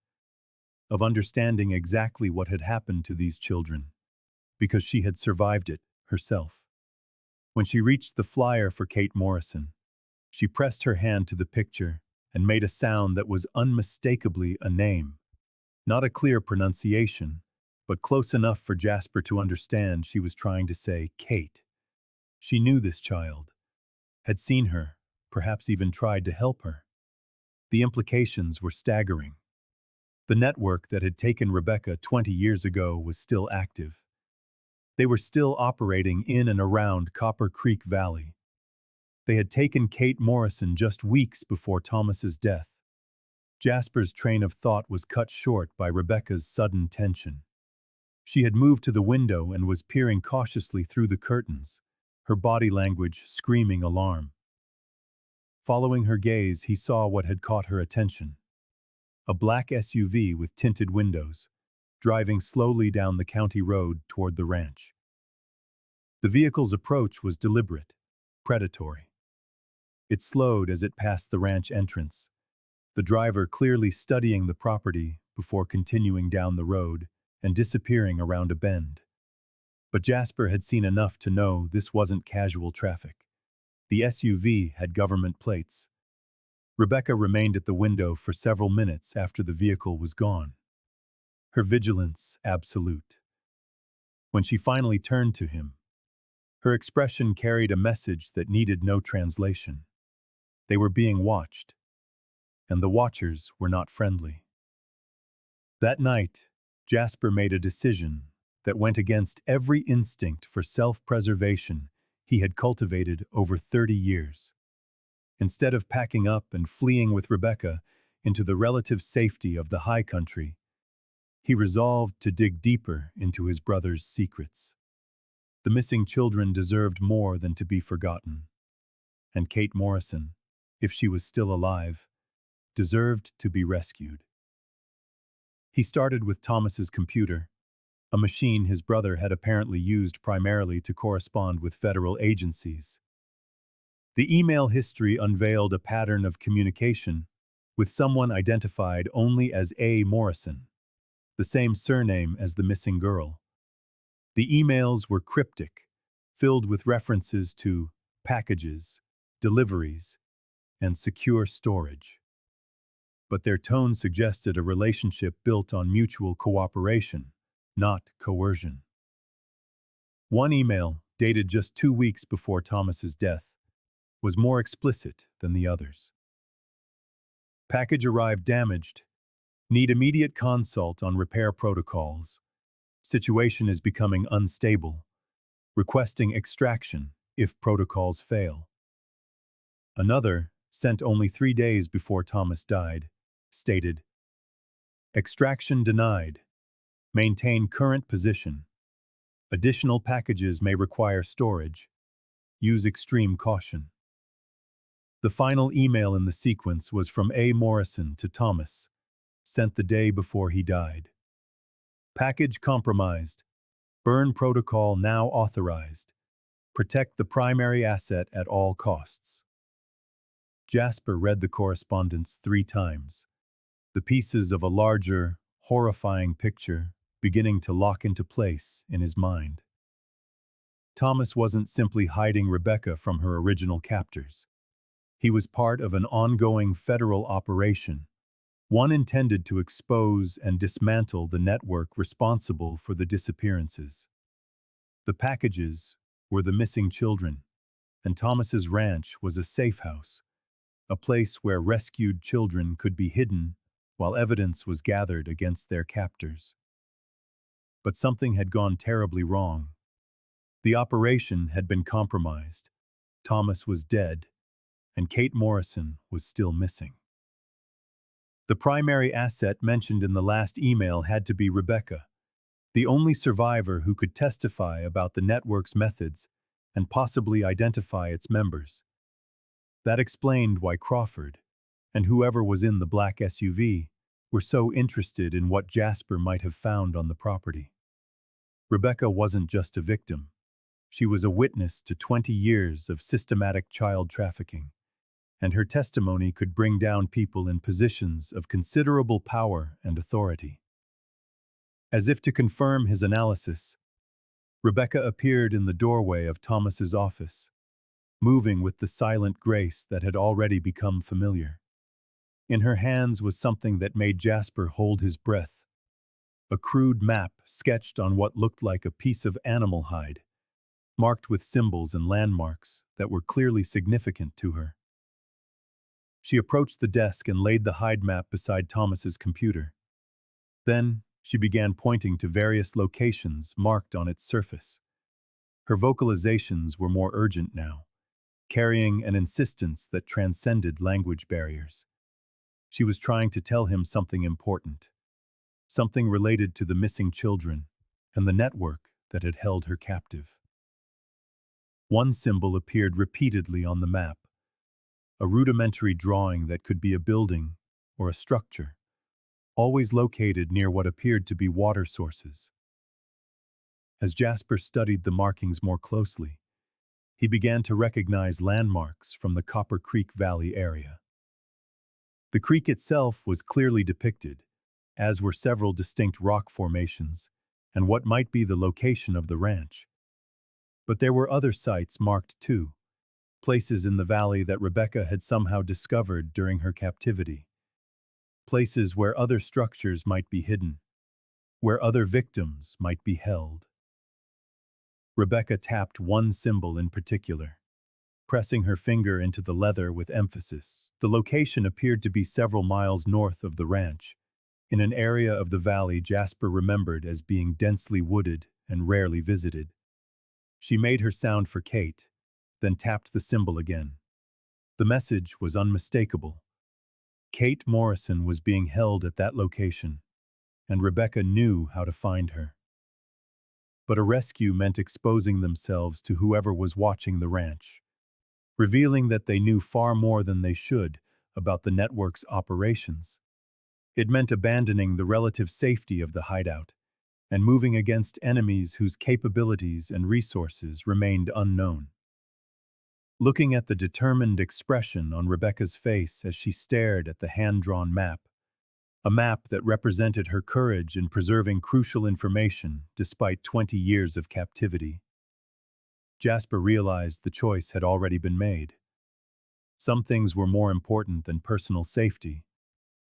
of understanding exactly what had happened to these children, because she had survived it herself. When she reached the flyer for Kate Morrison, she pressed her hand to the picture and made a sound that was unmistakably a name. Not a clear pronunciation, but close enough for Jasper to understand she was trying to say Kate. She knew this child, had seen her, perhaps even tried to help her. The implications were staggering. The network that had taken Rebecca 20 years ago was still active. They were still operating in and around Copper Creek Valley. They had taken Kate Morrison just weeks before Thomas's death. Jasper's train of thought was cut short by Rebecca's sudden tension. She had moved to the window and was peering cautiously through the curtains, her body language screaming alarm. Following her gaze, he saw what had caught her attention. A black SUV with tinted windows, driving slowly down the county road toward the ranch. The vehicle's approach was deliberate, predatory. It slowed as it passed the ranch entrance, the driver clearly studying the property before continuing down the road and disappearing around a bend. But Jasper had seen enough to know this wasn't casual traffic. The SUV had government plates. Rebecca remained at the window for several minutes after the vehicle was gone, her vigilance absolute. When she finally turned to him, her expression carried a message that needed no translation. They were being watched, and the watchers were not friendly. That night, Jasper made a decision that went against every instinct for self-preservation he had cultivated over 30 years. Instead of packing up and fleeing with Rebecca into the relative safety of the high country, he resolved to dig deeper into his brother's secrets. The missing children deserved more than to be forgotten. And Kate Morrison, if she was still alive, deserved to be rescued. He started with Thomas's computer, a machine his brother had apparently used primarily to correspond with federal agencies. The email history unveiled a pattern of communication with someone identified only as A. Morrison, the same surname as the missing girl. The emails were cryptic, filled with references to packages, deliveries, and secure storage. But their tone suggested a relationship built on mutual cooperation, not coercion. One email, dated just 2 weeks before Thomas's death, was more explicit than the others. Package arrived damaged. Need immediate consult on repair protocols. Situation is becoming unstable. Requesting extraction if protocols fail. Another, sent only 3 days before Thomas died, stated, extraction denied. Maintain current position. Additional packages may require storage. Use extreme caution. The final email in the sequence was from A. Morrison to Thomas, sent the day before he died. Package compromised. Burn protocol now authorized. Protect the primary asset at all costs. Jasper read the correspondence 3 times. The pieces of a larger, horrifying picture beginning to lock into place in his mind. Thomas wasn't simply hiding Rebecca from her original captors. He was part of an ongoing federal operation, one intended to expose and dismantle the network responsible for the disappearances. The packages were the missing children, and Thomas's ranch was a safe house, a place where rescued children could be hidden while evidence was gathered against their captors. But something had gone terribly wrong. The operation had been compromised. Thomas was dead, and Kate Morrison was still missing. The primary asset mentioned in the last email had to be Rebecca, the only survivor who could testify about the network's methods and possibly identify its members. That explained why Crawford, and whoever was in the black SUV, were so interested in what Jasper might have found on the property. Rebecca wasn't just a victim. She was a witness to 20 years of systematic child trafficking, and her testimony could bring down people in positions of considerable power and authority. As if to confirm his analysis, Rebecca appeared in the doorway of Thomas's office, moving with the silent grace that had already become familiar. In her hands was something that made Jasper hold his breath, a crude map sketched on what looked like a piece of animal hide, marked with symbols and landmarks that were clearly significant to her. She approached the desk and laid the hide map beside Thomas's computer. Then, she began pointing to various locations marked on its surface. Her vocalizations were more urgent now, carrying an insistence that transcended language barriers. She was trying to tell him something important, something related to the missing children and the network that had held her captive. One symbol appeared repeatedly on the map, a rudimentary drawing that could be a building or a structure, always located near what appeared to be water sources. As Jasper studied the markings more closely, he began to recognize landmarks from the Copper Creek Valley area. The creek itself was clearly depicted, as were several distinct rock formations and what might be the location of the ranch. But there were other sites marked too, places in the valley that Rebecca had somehow discovered during her captivity. Places where other structures might be hidden, where other victims might be held. Rebecca tapped one symbol in particular, pressing her finger into the leather with emphasis. The location appeared to be several miles north of the ranch, in an area of the valley Jasper remembered as being densely wooded and rarely visited. She made her sound for Kate, then tapped the symbol again. The message was unmistakable. Kate Morrison was being held at that location, and Rebecca knew how to find her. But a rescue meant exposing themselves to whoever was watching the ranch, revealing that they knew far more than they should about the network's operations. It meant abandoning the relative safety of the hideout and moving against enemies whose capabilities and resources remained unknown. Looking at the determined expression on Rebecca's face as she stared at the hand-drawn map, a map that represented her courage in preserving crucial information despite 20 years of captivity, Jasper realized the choice had already been made. Some things were more important than personal safety,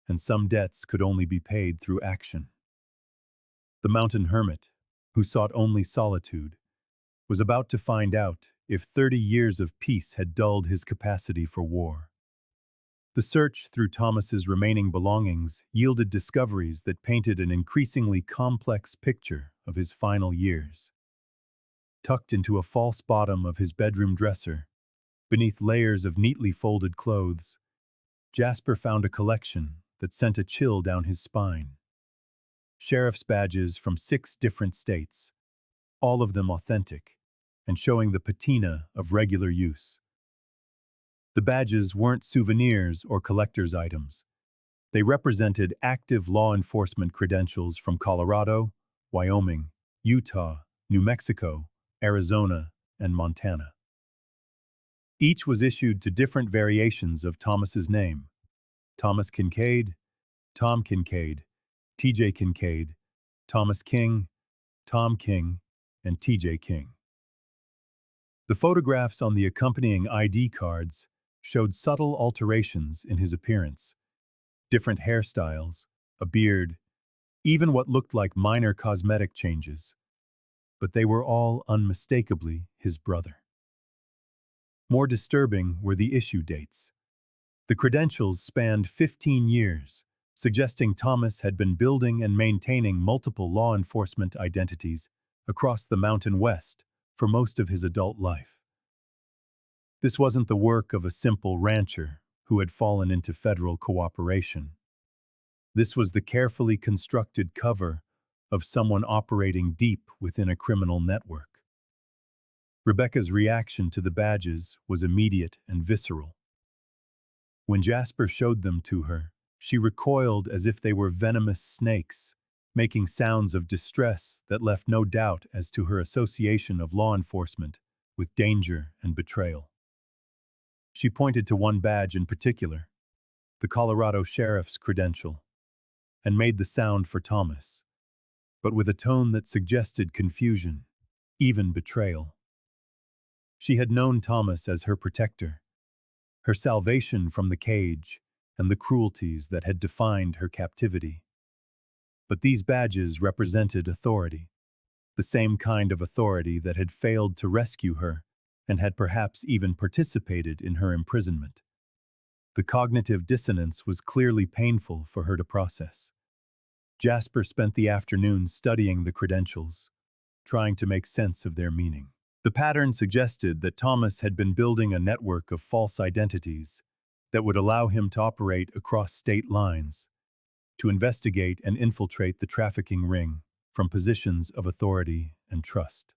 and some debts could only be paid through action. The mountain hermit, who sought only solitude, was about to find out if 30 years of peace had dulled his capacity for war. The search through Thomas's remaining belongings yielded discoveries that painted an increasingly complex picture of his final years. Tucked into a false bottom of his bedroom dresser, beneath layers of neatly folded clothes, Jasper found a collection that sent a chill down his spine. Sheriff's badges from 6 different states, all of them authentic, and showing the patina of regular use. The badges weren't souvenirs or collector's items. They represented active law enforcement credentials from Colorado, Wyoming, Utah, New Mexico, Arizona, and Montana. Each was issued to different variations of Thomas's name: Thomas Kincaid, Tom Kincaid, TJ Kincaid, Thomas King, Tom King, and TJ King. The photographs on the accompanying ID cards showed subtle alterations in his appearance: different hairstyles, a beard, even what looked like minor cosmetic changes. But they were all unmistakably his brother. More disturbing were the issue dates. The credentials spanned 15 years, suggesting Thomas had been building and maintaining multiple law enforcement identities across the Mountain West for most of his adult life. This wasn't the work of a simple rancher who had fallen into federal cooperation. This was the carefully constructed cover of someone operating deep within a criminal network. Rebecca's reaction to the badges was immediate and visceral. When Jasper showed them to her, she recoiled as if they were venomous snakes, making sounds of distress that left no doubt as to her association of law enforcement with danger and betrayal. She pointed to one badge in particular, the Colorado Sheriff's credential, and made the sound for Thomas, but with a tone that suggested confusion, even betrayal. She had known Thomas as her protector, her salvation from the cage and the cruelties that had defined her captivity. But these badges represented authority, the same kind of authority that had failed to rescue her and had perhaps even participated in her imprisonment. The cognitive dissonance was clearly painful for her to process. Jasper spent the afternoon studying the credentials, trying to make sense of their meaning. The pattern suggested that Thomas had been building a network of false identities that would allow him to operate across state lines, to investigate and infiltrate the trafficking ring from positions of authority and trust.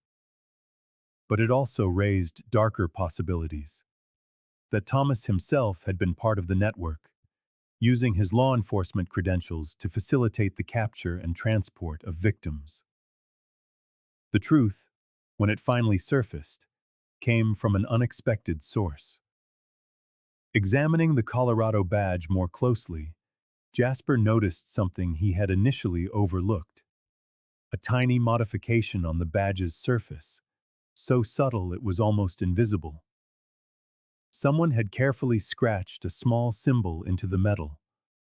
But it also raised darker possibilities: that Thomas himself had been part of the network, using his law enforcement credentials to facilitate the capture and transport of victims. The truth, when it finally surfaced, came from an unexpected source. Examining the Colorado badge more closely, Jasper noticed something he had initially overlooked: a tiny modification on the badge's surface, so subtle it was almost invisible. Someone had carefully scratched a small symbol into the metal,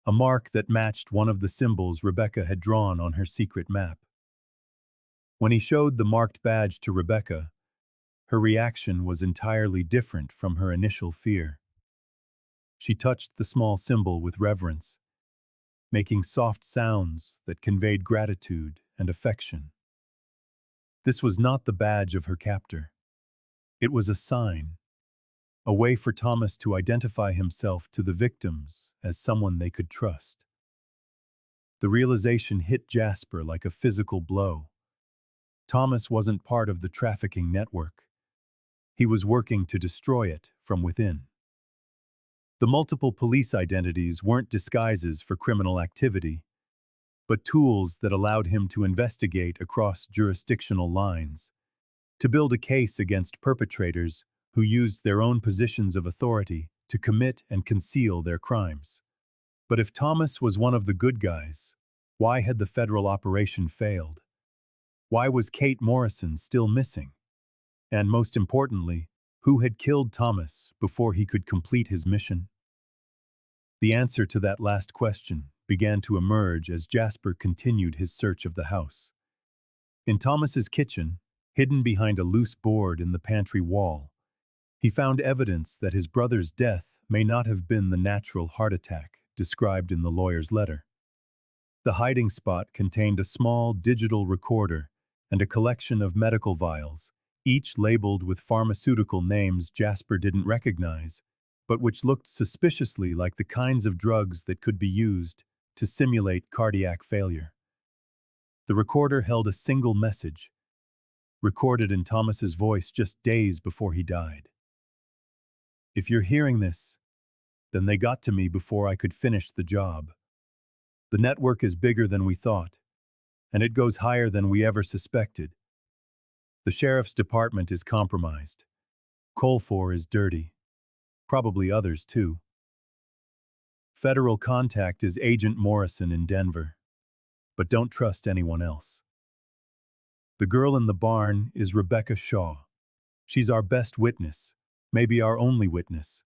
a mark that matched one of the symbols Rebecca had drawn on her secret map. When he showed the marked badge to Rebecca, her reaction was entirely different from her initial fear. She touched the small symbol with reverence, making soft sounds that conveyed gratitude and affection. This was not the badge of her captor. It was a sign, a way for Thomas to identify himself to the victims as someone they could trust. The realization hit Jasper like a physical blow. Thomas wasn't part of the trafficking network. He was working to destroy it from within. The multiple police identities weren't disguises for criminal activity, but tools that allowed him to investigate across jurisdictional lines, to build a case against perpetrators who used their own positions of authority to commit and conceal their crimes. But if Thomas was one of the good guys, why had the federal operation failed? Why was Kate Morrison still missing? And most importantly, who had killed Thomas before he could complete his mission? The answer to that last question began to emerge as Jasper continued his search of the house. In Thomas's kitchen, Hidden behind a loose board in the pantry wall, he found evidence that his brother's death may not have been the natural heart attack described in the lawyer's letter. The hiding spot contained a small digital recorder and a collection of medical vials, each labeled with pharmaceutical names Jasper didn't recognize, but which looked suspiciously like the kinds of drugs that could be used to simulate cardiac failure. The recorder held a single message, recorded in Thomas's voice just days before he died. "If you're hearing this, then they got to me before I could finish the job. The network is bigger than we thought, and it goes higher than we ever suspected. The sheriff's department is compromised. Colfor is dirty. Probably others, too. Federal contact is Agent Morrison in Denver, but don't trust anyone else. The girl in the barn is Rebecca Shaw. She's our best witness, maybe our only witness.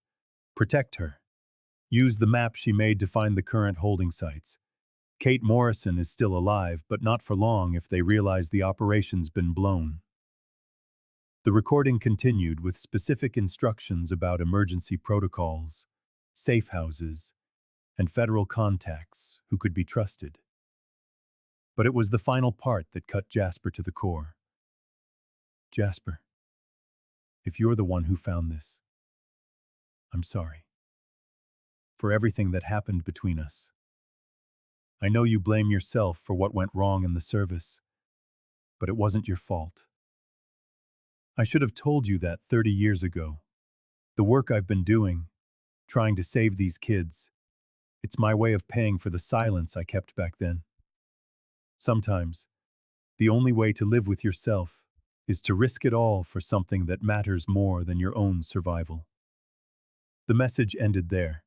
Protect her. Use the map she made to find the current holding sites. Kate Morrison is still alive, but not for long if they realize the operation's been blown." The recording continued with specific instructions about emergency protocols, safe houses, and federal contacts who could be trusted. But it was the final part that cut Jasper to the core. "Jasper, if you're the one who found this, I'm sorry. For everything that happened between us. I know you blame yourself for what went wrong in the service, but it wasn't your fault. I should have told you that 30 years ago. The work I've been doing, trying to save these kids, it's my way of paying for the silence I kept back then. Sometimes, the only way to live with yourself is to risk it all for something that matters more than your own survival." The message ended there,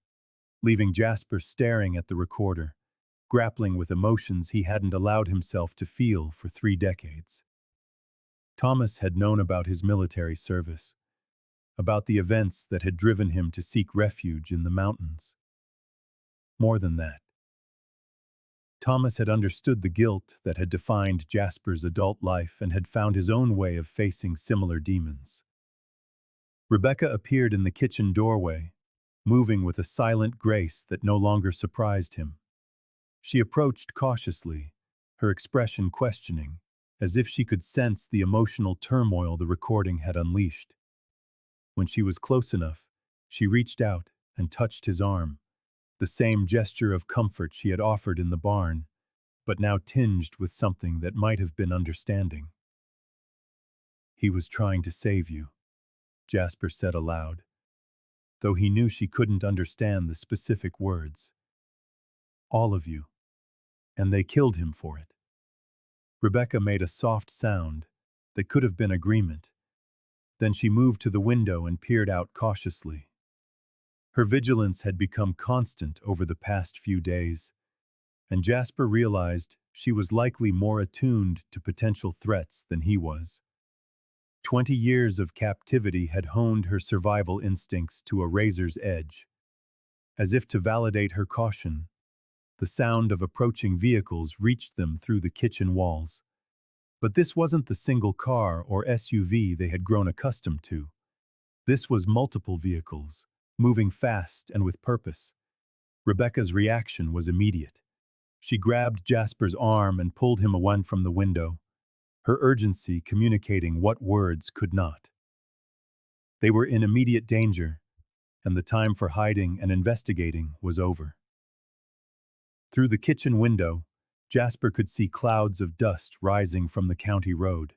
leaving Jasper staring at the recorder, grappling with emotions he hadn't allowed himself to feel for 3 decades. Thomas had known about his military service, about the events that had driven him to seek refuge in the mountains. More than that, Thomas had understood the guilt that had defined Jasper's adult life and had found his own way of facing similar demons. Rebecca appeared in the kitchen doorway, moving with a silent grace that no longer surprised him. She approached cautiously, her expression questioning, as if she could sense the emotional turmoil the recording had unleashed. When she was close enough, she reached out and touched his arm, the same gesture of comfort she had offered in the barn, but now tinged with something that might have been understanding. "He was trying to save you," Jasper said aloud, though he knew she couldn't understand the specific words. "All of you. And they killed him for it." Rebecca made a soft sound that could have been agreement. Then she moved to the window and peered out cautiously. Her vigilance had become constant over the past few days, and Jasper realized she was likely more attuned to potential threats than he was. 20 years of captivity had honed her survival instincts to a razor's edge. As if to validate her caution, the sound of approaching vehicles reached them through the kitchen walls. But this wasn't the single car or SUV they had grown accustomed to. This was multiple vehicles, moving fast and with purpose. Rebecca's reaction was immediate. She grabbed Jasper's arm and pulled him away from the window, her urgency communicating what words could not. They were in immediate danger, and the time for hiding and investigating was over. Through the kitchen window, Jasper could see clouds of dust rising from the county road.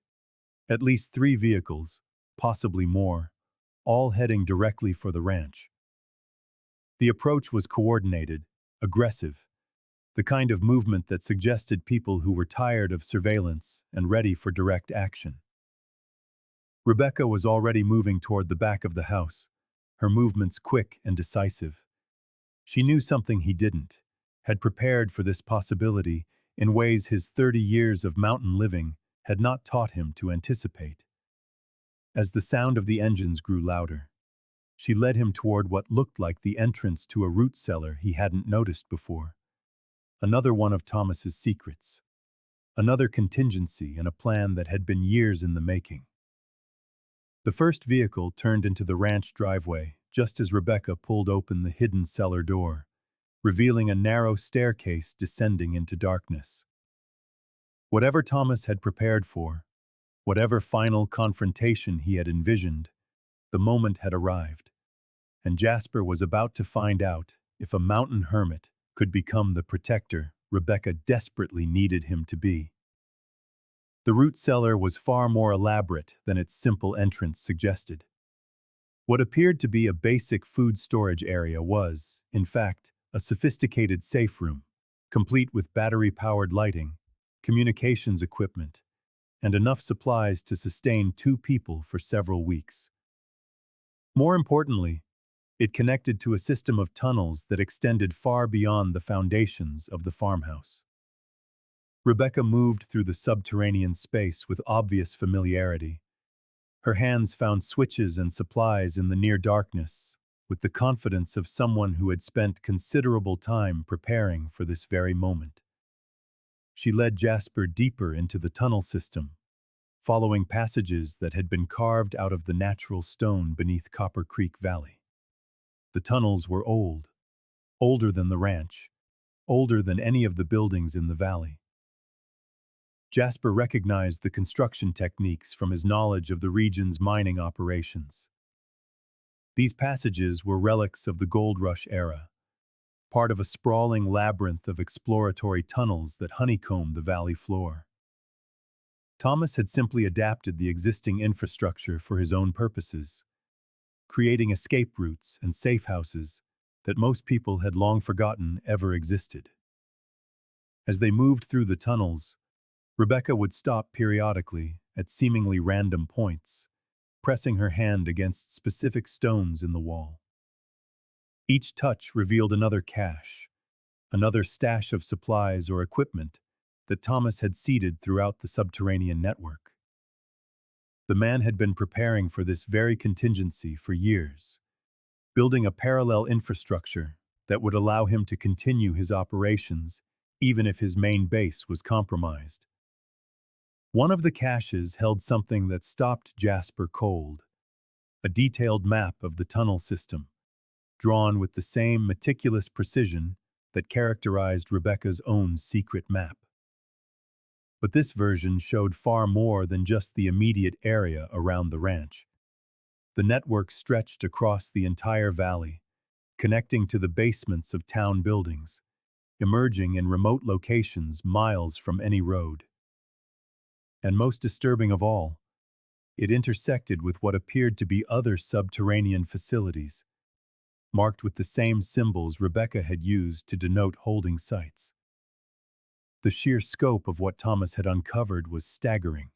At least 3 vehicles, possibly more, all heading directly for the ranch. The approach was coordinated, aggressive, the kind of movement that suggested people who were tired of surveillance and ready for direct action. Rebecca was already moving toward the back of the house, her movements quick and decisive. She knew something he didn't, had prepared for this possibility in ways his 30 years of mountain living had not taught him to anticipate. As the sound of the engines grew louder, she led him toward what looked like the entrance to a root cellar he hadn't noticed before. Another one of Thomas's secrets. another contingency in a plan that had been years in the making. The first vehicle turned into the ranch driveway just as Rebecca pulled open the hidden cellar door, revealing a narrow staircase descending into darkness. Whatever Thomas had prepared for, whatever final confrontation he had envisioned, the moment had arrived, and Jasper was about to find out if a mountain hermit could become the protector Rebecca desperately needed him to be. The root cellar was far more elaborate than its simple entrance suggested. What appeared to be a basic food storage area was, in fact, a sophisticated safe room, complete with battery-powered lighting, communications equipment, and enough supplies to sustain 2 people for several weeks. More importantly, it connected to a system of tunnels that extended far beyond the foundations of the farmhouse. Rebecca moved through the subterranean space with obvious familiarity. Her hands found switches and supplies in the near darkness, with the confidence of someone who had spent considerable time preparing for this very moment. She led Jasper deeper into the tunnel system, following passages that had been carved out of the natural stone beneath Copper Creek Valley. The tunnels were old, older than the ranch, older than any of the buildings in the valley. Jasper recognized the construction techniques from his knowledge of the region's mining operations. These passages were relics of the Gold Rush era, part of a sprawling labyrinth of exploratory tunnels that honeycombed the valley floor. Thomas had simply adapted the existing infrastructure for his own purposes, creating escape routes and safe houses that most people had long forgotten ever existed. As they moved through the tunnels, Rebecca would stop periodically at seemingly random points, pressing her hand against specific stones in the wall. Each touch revealed another cache, another stash of supplies or equipment that Thomas had seeded throughout the subterranean network. The man had been preparing for this very contingency for years, building a parallel infrastructure that would allow him to continue his operations even if his main base was compromised. One of the caches held something that stopped Jasper cold, a detailed map of the tunnel system, drawn with the same meticulous precision that characterized Rebecca's own secret map. But this version showed far more than just the immediate area around the ranch. The network stretched across the entire valley, connecting to the basements of town buildings, emerging in remote locations miles from any road. And most disturbing of all, it intersected with what appeared to be other subterranean facilities, marked with the same symbols Rebecca had used to denote holding sites. The sheer scope of what Thomas had uncovered was staggering.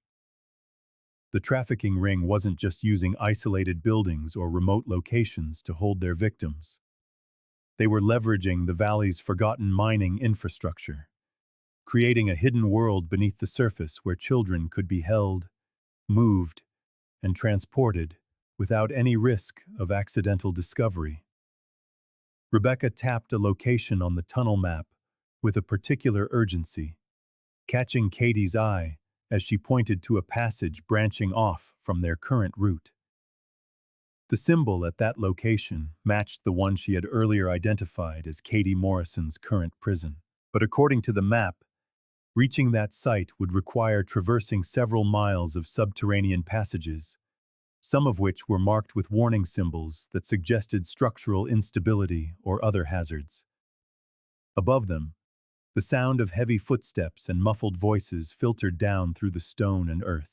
The trafficking ring wasn't just using isolated buildings or remote locations to hold their victims. They were leveraging the valley's forgotten mining infrastructure, creating a hidden world beneath the surface where children could be held, moved, and transported without any risk of accidental discovery. Rebecca tapped a location on the tunnel map with a particular urgency, catching Katie's eye as she pointed to a passage branching off from their current route. The symbol at that location matched the one she had earlier identified as Katie Morrison's current prison. But according to the map, reaching that site would require traversing several miles of subterranean passages, some of which were marked with warning symbols that suggested structural instability or other hazards. Above them, the sound of heavy footsteps and muffled voices filtered down through the stone and earth.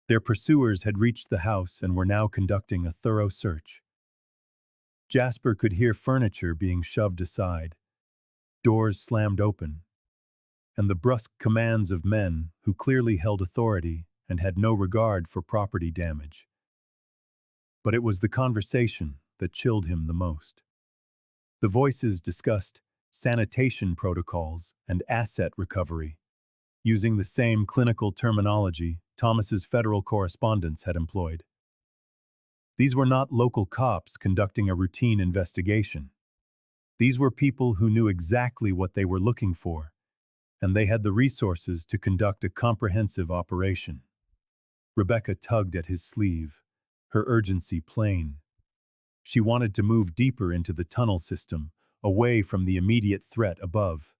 Their pursuers had reached the house and were now conducting a thorough search. Jasper could hear furniture being shoved aside, doors slammed open, and the brusque commands of men who clearly held authority and had no regard for property damage. But it was the conversation that chilled him the most. The voices discussed sanitation protocols and asset recovery, using the same clinical terminology Thomas's federal correspondents had employed. These were not local cops conducting a routine investigation. These were people who knew exactly what they were looking for, and they had the resources to conduct a comprehensive operation. Rebecca tugged at his sleeve, her urgency plain. She wanted to move deeper into the tunnel system, away from the immediate threat above.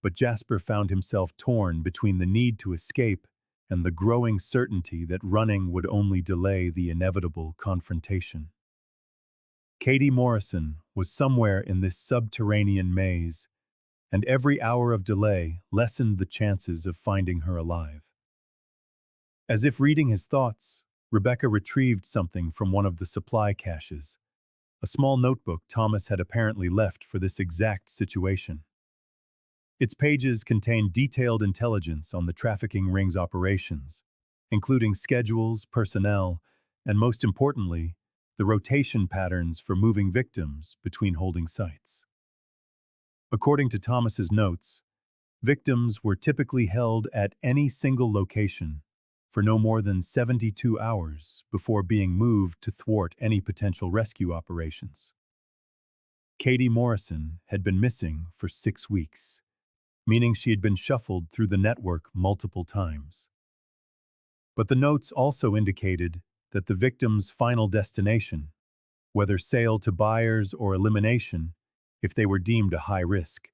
But Jasper found himself torn between the need to escape and the growing certainty that running would only delay the inevitable confrontation. Katie Morrison was somewhere in this subterranean maze, and every hour of delay lessened the chances of finding her alive. As if reading his thoughts, Rebecca retrieved something from one of the supply caches, a small notebook Thomas had apparently left for this exact situation. Its pages contained detailed intelligence on the trafficking ring's operations, including schedules, personnel, and most importantly, the rotation patterns for moving victims between holding sites. According to Thomas's notes, victims were typically held at any single location for no more than 72 hours before being moved to thwart any potential rescue operations. Katie Morrison had been missing for 6 weeks, meaning she had been shuffled through the network multiple times. But the notes also indicated that the victim's final destination, whether sale to buyers or elimination, if they were deemed a high risk,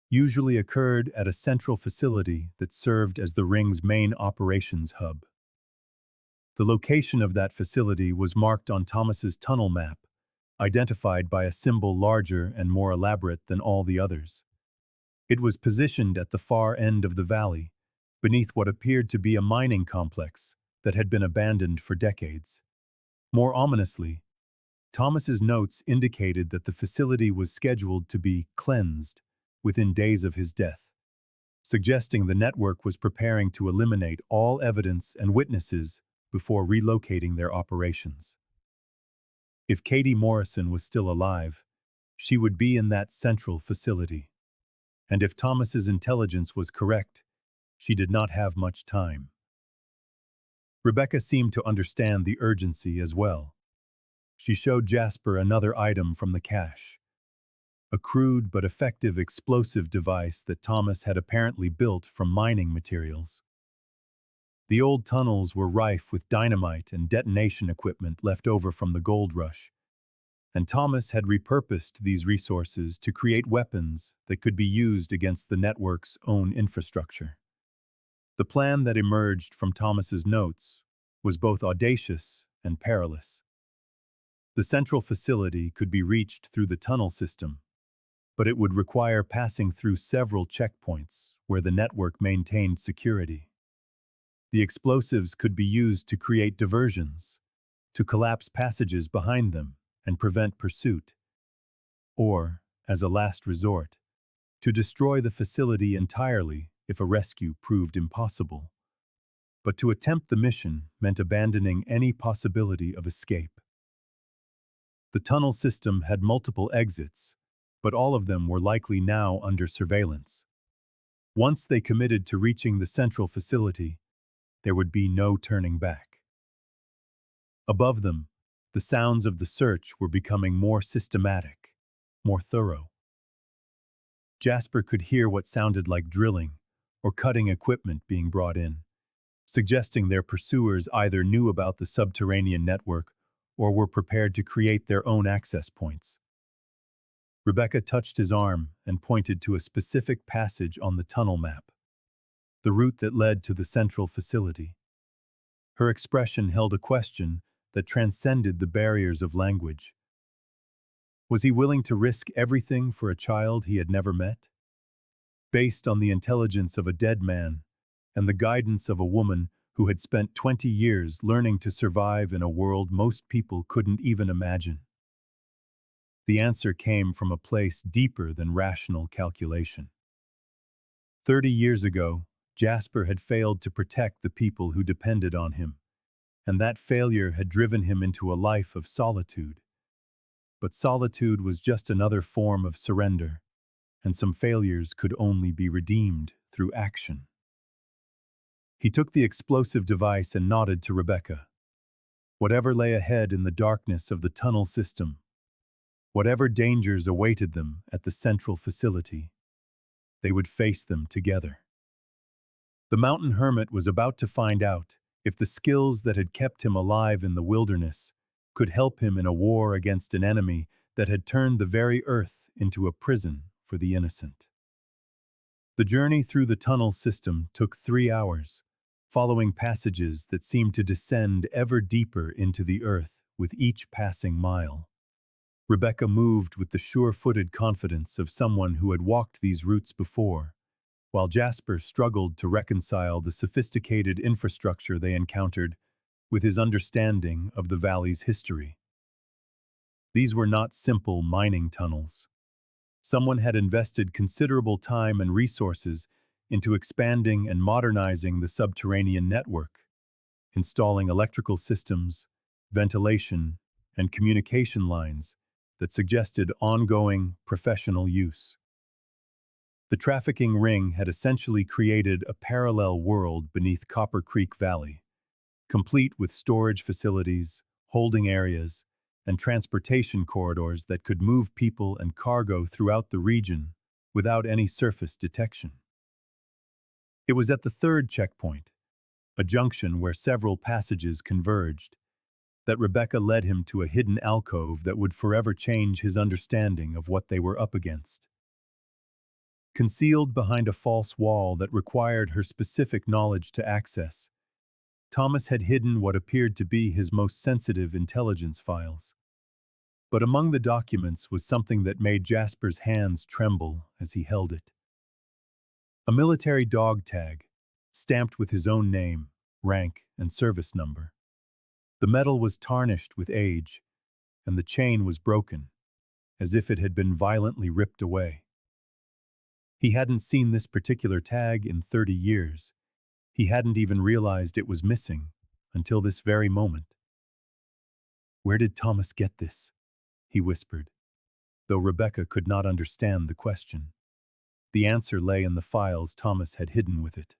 usually occurred at a central facility that served as the ring's main operations hub. The location of that facility was marked on Thomas's tunnel map, identified by a symbol larger and more elaborate than all the others. It was positioned at the far end of the valley, beneath what appeared to be a mining complex that had been abandoned for decades. More ominously, Thomas's notes indicated that the facility was scheduled to be cleansed within days of his death, suggesting the network was preparing to eliminate all evidence and witnesses before relocating their operations. If Katie Morrison was still alive, she would be in that central facility. And if Thomas's intelligence was correct, she did not have much time. Rebecca seemed to understand the urgency as well. She showed Jasper another item from the cache, a crude but effective explosive device that Thomas had apparently built from mining materials. The old tunnels were rife with dynamite and detonation equipment left over from the gold rush, and Thomas had repurposed these resources to create weapons that could be used against the network's own infrastructure. The plan that emerged from Thomas's notes was both audacious and perilous. The central facility could be reached through the tunnel system, but it would require passing through several checkpoints where the network maintained security. The explosives could be used to create diversions, to collapse passages behind them and prevent pursuit, or, as a last resort, to destroy the facility entirely if a rescue proved impossible. But to attempt the mission meant abandoning any possibility of escape. The tunnel system had multiple exits, but all of them were likely now under surveillance. Once they committed to reaching the central facility, there would be no turning back. Above them, the sounds of the search were becoming more systematic, more thorough. Jasper could hear what sounded like drilling or cutting equipment being brought in, suggesting their pursuers either knew about the subterranean network or were prepared to create their own access points. Rebecca touched his arm and pointed to a specific passage on the tunnel map, the route that led to the central facility. Her expression held a question that transcended the barriers of language. Was he willing to risk everything for a child he had never met? Based on the intelligence of a dead man and the guidance of a woman who had spent 20 years learning to survive in a world most people couldn't even imagine. The answer came from a place deeper than rational calculation. 30 years ago, Jasper had failed to protect the people who depended on him, and that failure had driven him into a life of solitude. But solitude was just another form of surrender, and some failures could only be redeemed through action. He took the explosive device and nodded to Rebecca. Whatever lay ahead in the darkness of the tunnel system, whatever dangers awaited them at the central facility, they would face them together. The mountain hermit was about to find out if the skills that had kept him alive in the wilderness could help him in a war against an enemy that had turned the very earth into a prison for the innocent. The journey through the tunnel system took 3 hours, following passages that seemed to descend ever deeper into the earth with each passing mile. Rebecca moved with the sure-footed confidence of someone who had walked these routes before, while Jasper struggled to reconcile the sophisticated infrastructure they encountered with his understanding of the valley's history. These were not simple mining tunnels. Someone had invested considerable time and resources into expanding and modernizing the subterranean network, installing electrical systems, ventilation, and communication lines that suggested ongoing, professional use. The trafficking ring had essentially created a parallel world beneath Copper Creek Valley, complete with storage facilities, holding areas, and transportation corridors that could move people and cargo throughout the region without any surface detection. It was at the third checkpoint, a junction where several passages converged, that Rebecca led him to a hidden alcove that would forever change his understanding of what they were up against. Concealed behind a false wall that required her specific knowledge to access, Thomas had hidden what appeared to be his most sensitive intelligence files. But among the documents was something that made Jasper's hands tremble as he held it. A military dog tag, stamped with his own name, rank, and service number. The metal was tarnished with age, and the chain was broken, as if it had been violently ripped away. He hadn't seen this particular tag in 30 years. He hadn't even realized it was missing until this very moment. "Where did Thomas get this?" he whispered, though Rebecca could not understand the question. The answer lay in the files Thomas had hidden with it.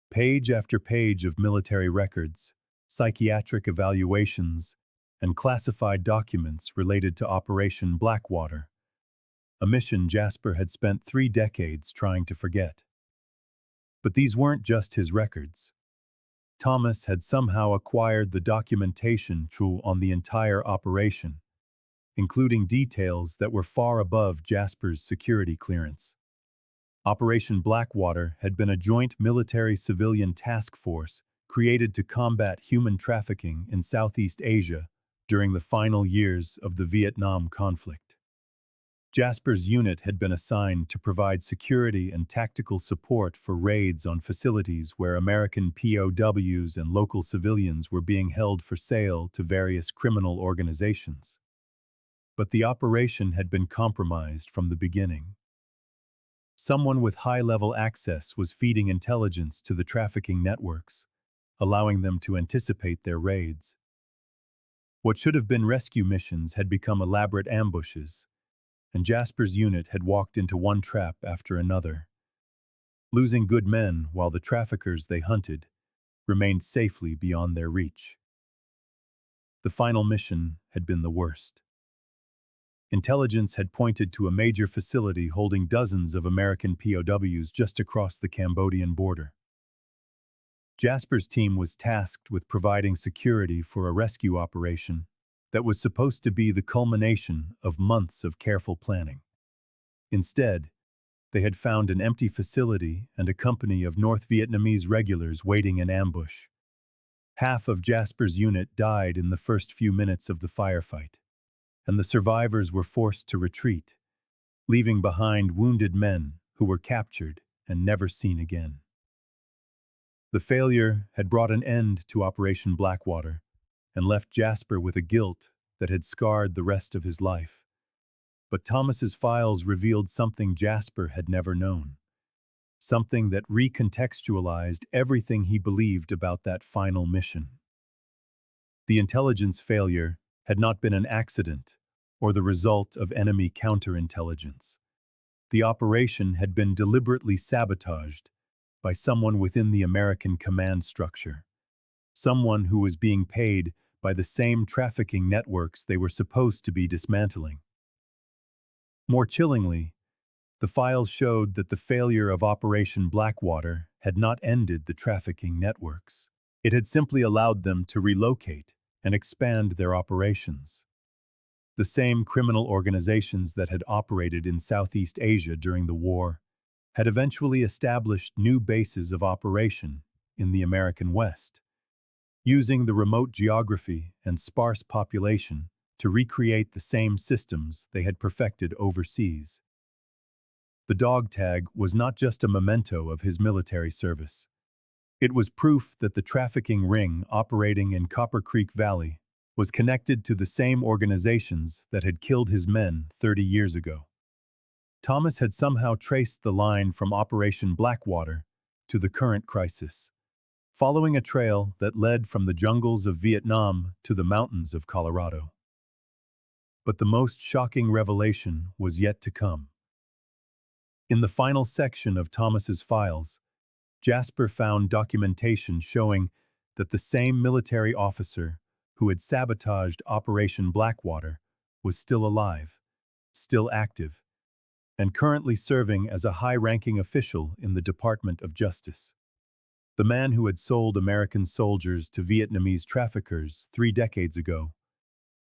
Page after page of military records, psychiatric evaluations, and classified documents related to Operation Blackwater, a mission Jasper had spent 3 decades trying to forget. But these weren't just his records. Thomas had somehow acquired the documentation true on the entire operation, including details that were far above Jasper's security clearance. Operation Blackwater had been a joint military-civilian task force created to combat human trafficking in Southeast Asia during the final years of the Vietnam conflict. Jasper's unit had been assigned to provide security and tactical support for raids on facilities where American POWs and local civilians were being held for sale to various criminal organizations. But the operation had been compromised from the beginning. Someone with high-level access was feeding intelligence to the trafficking networks, allowing them to anticipate their raids. What should have been rescue missions had become elaborate ambushes, and Jasper's unit had walked into one trap after another, losing good men while the traffickers they hunted remained safely beyond their reach. The final mission had been the worst. Intelligence had pointed to a major facility holding dozens of American POWs just across the Cambodian border. Jasper's team was tasked with providing security for a rescue operation that was supposed to be the culmination of months of careful planning. Instead, they had found an empty facility and a company of North Vietnamese regulars waiting in ambush. Half of Jasper's unit died in the first few minutes of the firefight, and the survivors were forced to retreat, leaving behind wounded men who were captured and never seen again. The failure had brought an end to Operation Blackwater and left Jasper with a guilt that had scarred the rest of his life. But Thomas's files revealed something Jasper had never known, something that recontextualized everything he believed about that final mission. The intelligence failure had not been an accident or the result of enemy counterintelligence. The operation had been deliberately sabotaged by someone within the American command structure, someone who was being paid by the same trafficking networks they were supposed to be dismantling. More chillingly, The files showed that the failure of Operation Blackwater had not ended the trafficking networks. It had simply allowed them to relocate and expand their operations. The same criminal organizations that had operated in Southeast Asia during the war had eventually established new bases of operation in the American West, using the remote geography and sparse population to recreate the same systems they had perfected overseas. The dog tag was not just a memento of his military service. It was proof that the trafficking ring operating in Copper Creek Valley was connected to the same organizations that had killed his men 30 years ago. Thomas had somehow traced the line from Operation Blackwater to the current crisis, following a trail that led from the jungles of Vietnam to the mountains of Colorado. But the most shocking revelation was yet to come. In the final section of Thomas's files, Jasper found documentation showing that the same military officer who had sabotaged Operation Blackwater was still alive, still active, and currently serving as a high-ranking official in the Department of Justice. The man who had sold American soldiers to Vietnamese traffickers 3 decades ago,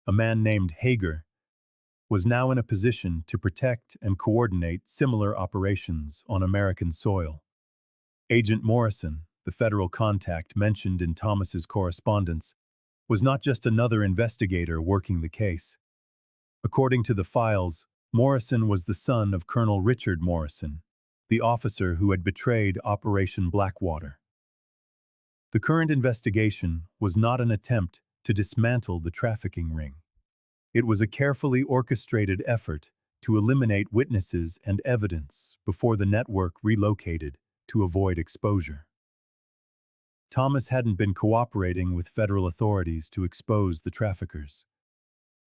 a man named Heir, was now in a position to protect and coordinate similar operations on American soil. Agent Morrison, the federal contact mentioned in Thomas's correspondence, was not just another investigator working the case. According to the files, Morrison was the son of Colonel Richard Morrison, the officer who had betrayed Operation Blackwater. The current investigation was not an attempt to dismantle the trafficking ring. It was a carefully orchestrated effort to eliminate witnesses and evidence before the network relocated to avoid exposure. Thomas hadn't been cooperating with federal authorities to expose the traffickers.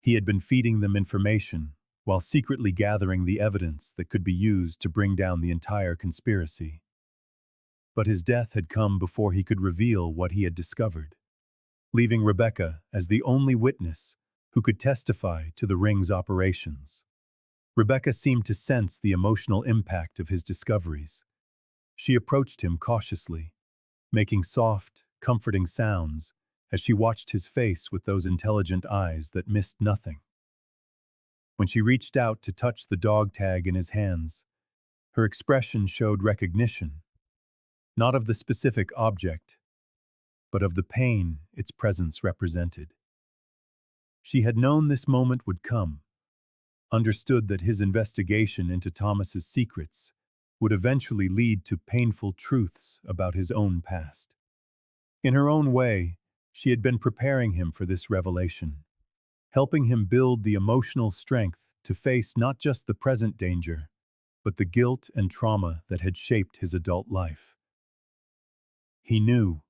He had been feeding them information while secretly gathering the evidence that could be used to bring down the entire conspiracy. But his death had come before he could reveal what he had discovered, leaving Rebecca as the only witness who could testify to the ring's operations. Rebecca seemed to sense the emotional impact of his discoveries. She approached him cautiously, making soft, comforting sounds as she watched his face with those intelligent eyes that missed nothing. When she reached out to touch the dog tag in his hands, her expression showed recognition, not of the specific object, but of the pain its presence represented. She had known this moment would come, understood that his investigation into Thomas's secrets would eventually lead to painful truths about his own past. In her own way, she had been preparing him for this revelation, helping him build the emotional strength to face not just the present danger, but the guilt and trauma that had shaped his adult life. "He knew,"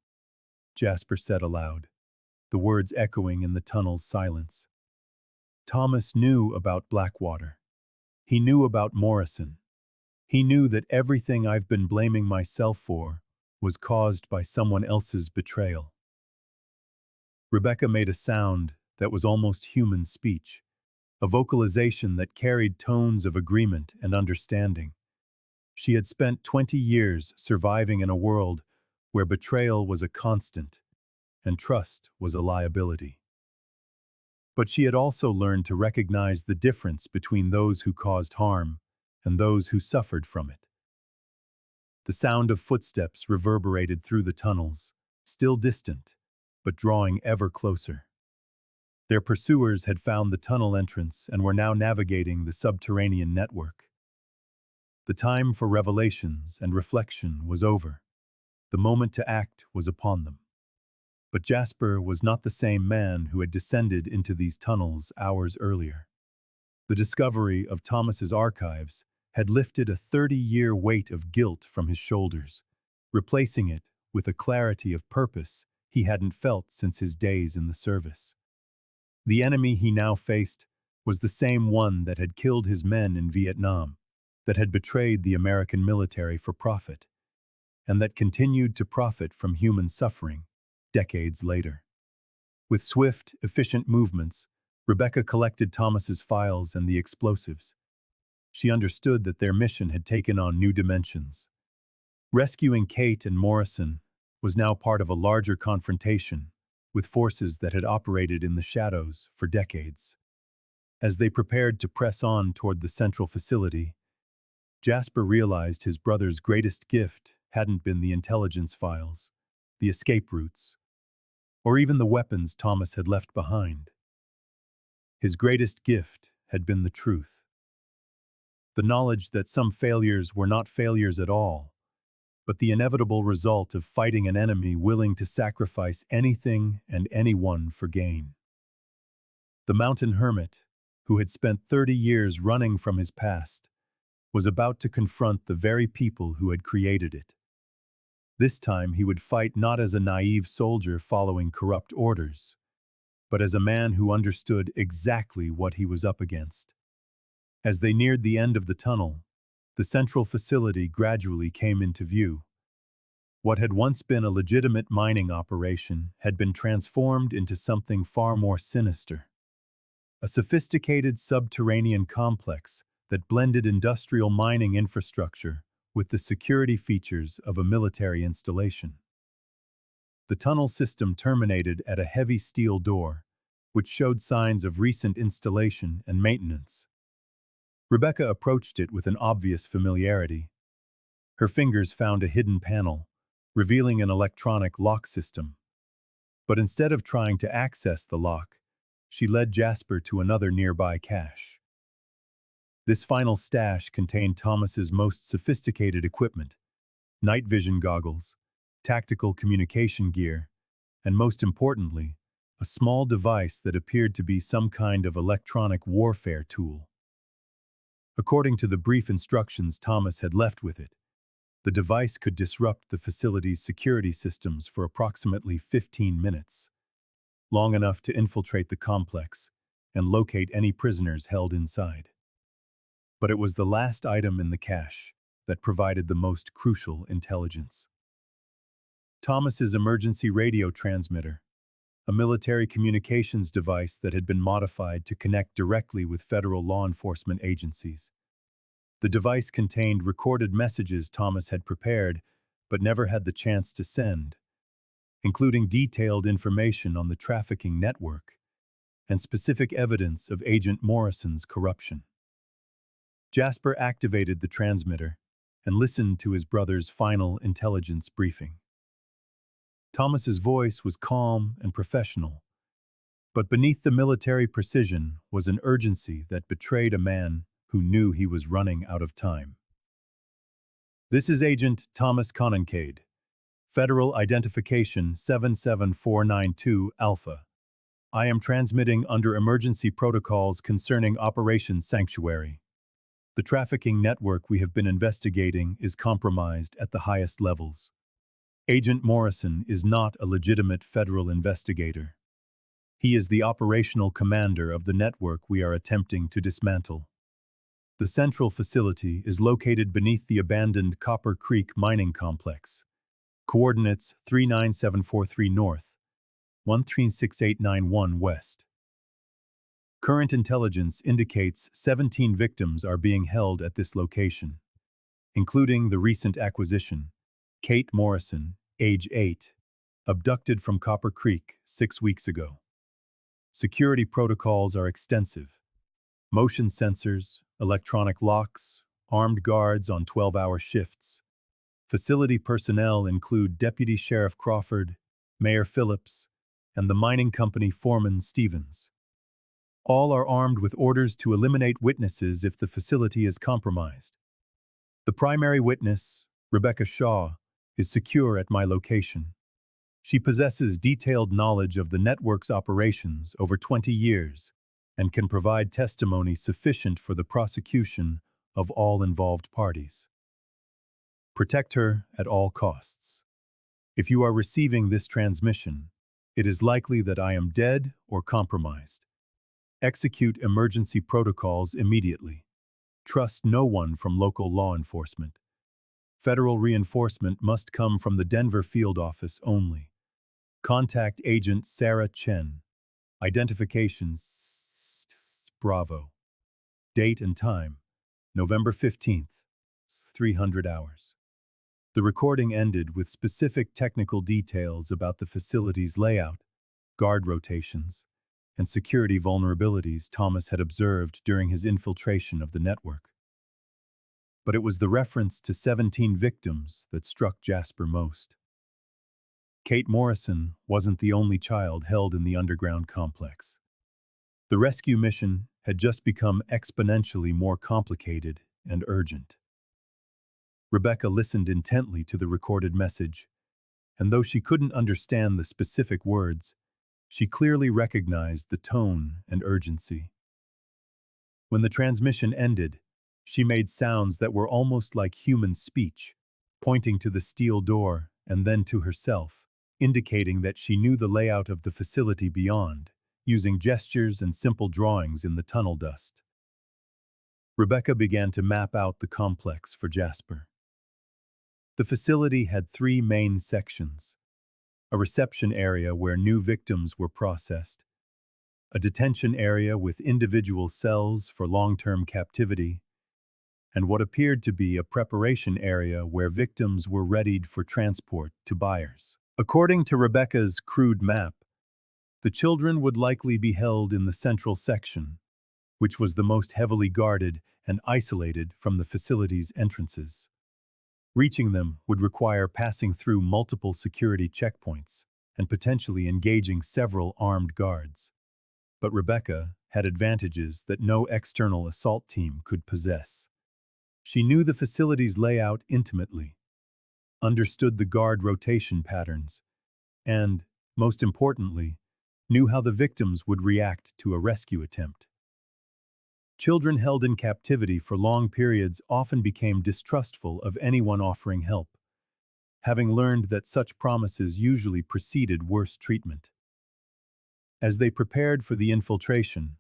Jasper said aloud, the words echoing in the tunnel's silence. "Thomas knew about Blackwater. He knew about Morrison. He knew that everything I've been blaming myself for was caused by someone else's betrayal." Rebecca made a sound that was almost human speech, a vocalization that carried tones of agreement and understanding. She had spent 20 years surviving in a world where betrayal was a constant and trust was a liability. But she had also learned to recognize the difference between those who caused harm and those who suffered from it. The sound of footsteps reverberated through the tunnels, still distant, but drawing ever closer. Their pursuers had found the tunnel entrance and were now navigating the subterranean network. The time for revelations and reflection was over. The moment to act was upon them. But Jasper was not the same man who had descended into these tunnels hours earlier. The discovery of Thomas's archives had lifted a 30-year weight of guilt from his shoulders, replacing it with a clarity of purpose he hadn't felt since his days in the service. The enemy he now faced was the same one that had killed his men in Vietnam, that had betrayed the American military for profit, and that continued to profit from human suffering decades later. With swift, efficient movements, Rebecca collected Thomas's files and the explosives. she understood that their mission had taken on new dimensions. Rescuing Kate and Morrison was now part of a larger confrontation with forces that had operated in the shadows for decades. As they prepared to press on toward the central facility, Jasper realized his brother's greatest gift hadn't been the intelligence files, the escape routes, or even the weapons Thomas had left behind. His greatest gift had been the truth. The knowledge that some failures were not failures at all, but the inevitable result of fighting an enemy willing to sacrifice anything and anyone for gain. The mountain hermit, who had spent 30 years running from his past, was about to confront the very people who had created it. This time he would fight not as a naive soldier following corrupt orders, but as a man who understood exactly what he was up against. As they neared the end of the tunnel, the central facility gradually came into view. What had once been a legitimate mining operation had been transformed into something far more sinister. A sophisticated subterranean complex that blended industrial mining infrastructure with the security features of a military installation. The tunnel system terminated at a heavy steel door, which showed signs of recent installation and maintenance. Rebecca approached it with an obvious familiarity. Her fingers found a hidden panel, revealing an electronic lock system. But instead of trying to access the lock, she led Jasper to another nearby cache. This final stash contained Thomas's most sophisticated equipment: night vision goggles, tactical communication gear, and most importantly, a small device that appeared to be some kind of electronic warfare tool. According to the brief instructions Thomas had left with it, the device could disrupt the facility's security systems for approximately 15 minutes, long enough to infiltrate the complex and locate any prisoners held inside. But it was the last item in the cache that provided the most crucial intelligence. Thomas's emergency radio transmitter, a military communications device that had been modified to connect directly with federal law enforcement agencies. The device contained recorded messages Thomas had prepared but never had the chance to send, including detailed information on the trafficking network and specific evidence of Agent Morrison's corruption. Jasper activated the transmitter and listened to his brother's final intelligence briefing. Thomas's voice was calm and professional, but beneath the military precision was an urgency that betrayed a man who knew he was running out of time. "This is Agent Thomas Conincaid, Federal Identification 77492 Alpha. I am transmitting under emergency protocols concerning Operation Sanctuary. The trafficking network we have been investigating is compromised at the highest levels. Agent Morrison is not a legitimate federal investigator. He is the operational commander of the network we are attempting to dismantle. The central facility is located beneath the abandoned Copper Creek mining complex. Coordinates 39743 north, 136891 west. Current intelligence indicates 17 victims are being held at this location, including the recent acquisition, Kate Morrison, age 8, abducted from Copper Creek 6 weeks ago. Security protocols are extensive. Motion sensors, electronic locks, armed guards on 12-hour shifts. Facility personnel include Deputy Sheriff Crawford, Mayor Phillips, and the mining company foreman Stevens. All are armed with orders to eliminate witnesses if the facility is compromised. The primary witness, Rebecca Shaw, is secure at my location. She possesses detailed knowledge of the network's operations over 20 years and can provide testimony sufficient for the prosecution of all involved parties. Protect her at all costs. If you are receiving this transmission, it is likely that I am dead or compromised. Execute emergency protocols immediately. Trust no one from local law enforcement. Federal reinforcement must come from the Denver field office only. Contact Agent Sarah Chen. Identification Bravo. Date and time November 15th, 300 hours. The recording ended with specific technical details about the facility's layout, guard rotations, and security vulnerabilities Thomas had observed during his infiltration of the network. But it was the reference to 17 victims that struck Jasper most. Kate Morrison wasn't the only child held in the underground complex. The rescue mission had just become exponentially more complicated and urgent. Rebecca listened intently to the recorded message, and though she couldn't understand the specific words, she clearly recognized the tone and urgency. When the transmission ended, she made sounds that were almost like human speech, pointing to the steel door and then to herself, indicating that she knew the layout of the facility beyond, using gestures and simple drawings in the tunnel dust. Rebecca began to map out the complex for Jasper. The facility had three main sections: a reception area where new victims were processed, a detention area with individual cells for long-term captivity, and what appeared to be a preparation area where victims were readied for transport to buyers. According to Rebecca's crude map, the children would likely be held in the central section, which was the most heavily guarded and isolated from the facility's entrances. Reaching them would require passing through multiple security checkpoints and potentially engaging several armed guards. But Rebecca had advantages that no external assault team could possess. She knew the facility's layout intimately, understood the guard rotation patterns, and, most importantly, knew how the victims would react to a rescue attempt. Children held in captivity for long periods often became distrustful of anyone offering help, having learned that such promises usually preceded worse treatment. As they prepared for the infiltration,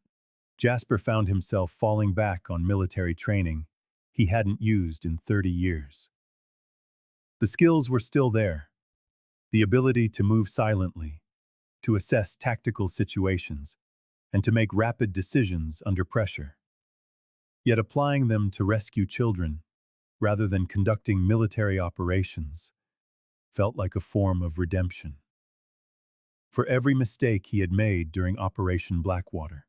Jasper found himself falling back on military training he hadn't used in 30 years. The skills were still there: the ability to move silently, to assess tactical situations, and to make rapid decisions under pressure. Yet applying them to rescue children, rather than conducting military operations, felt like a form of redemption. For every mistake he had made during Operation Blackwater,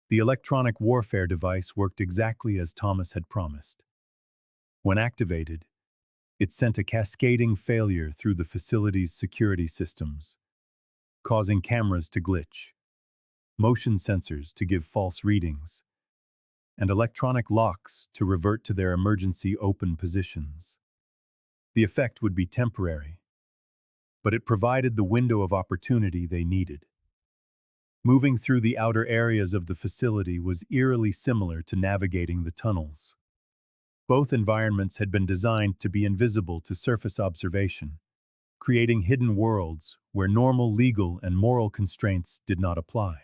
the electronic warfare device worked exactly as Thomas had promised. When activated, it sent a cascading failure through the facility's security systems, causing cameras to glitch, motion sensors to give false readings, and electronic locks to revert to their emergency open positions. The effect would be temporary, but it provided the window of opportunity they needed. Moving through the outer areas of the facility was eerily similar to navigating the tunnels. Both environments had been designed to be invisible to surface observation, creating hidden worlds where normal legal and moral constraints did not apply.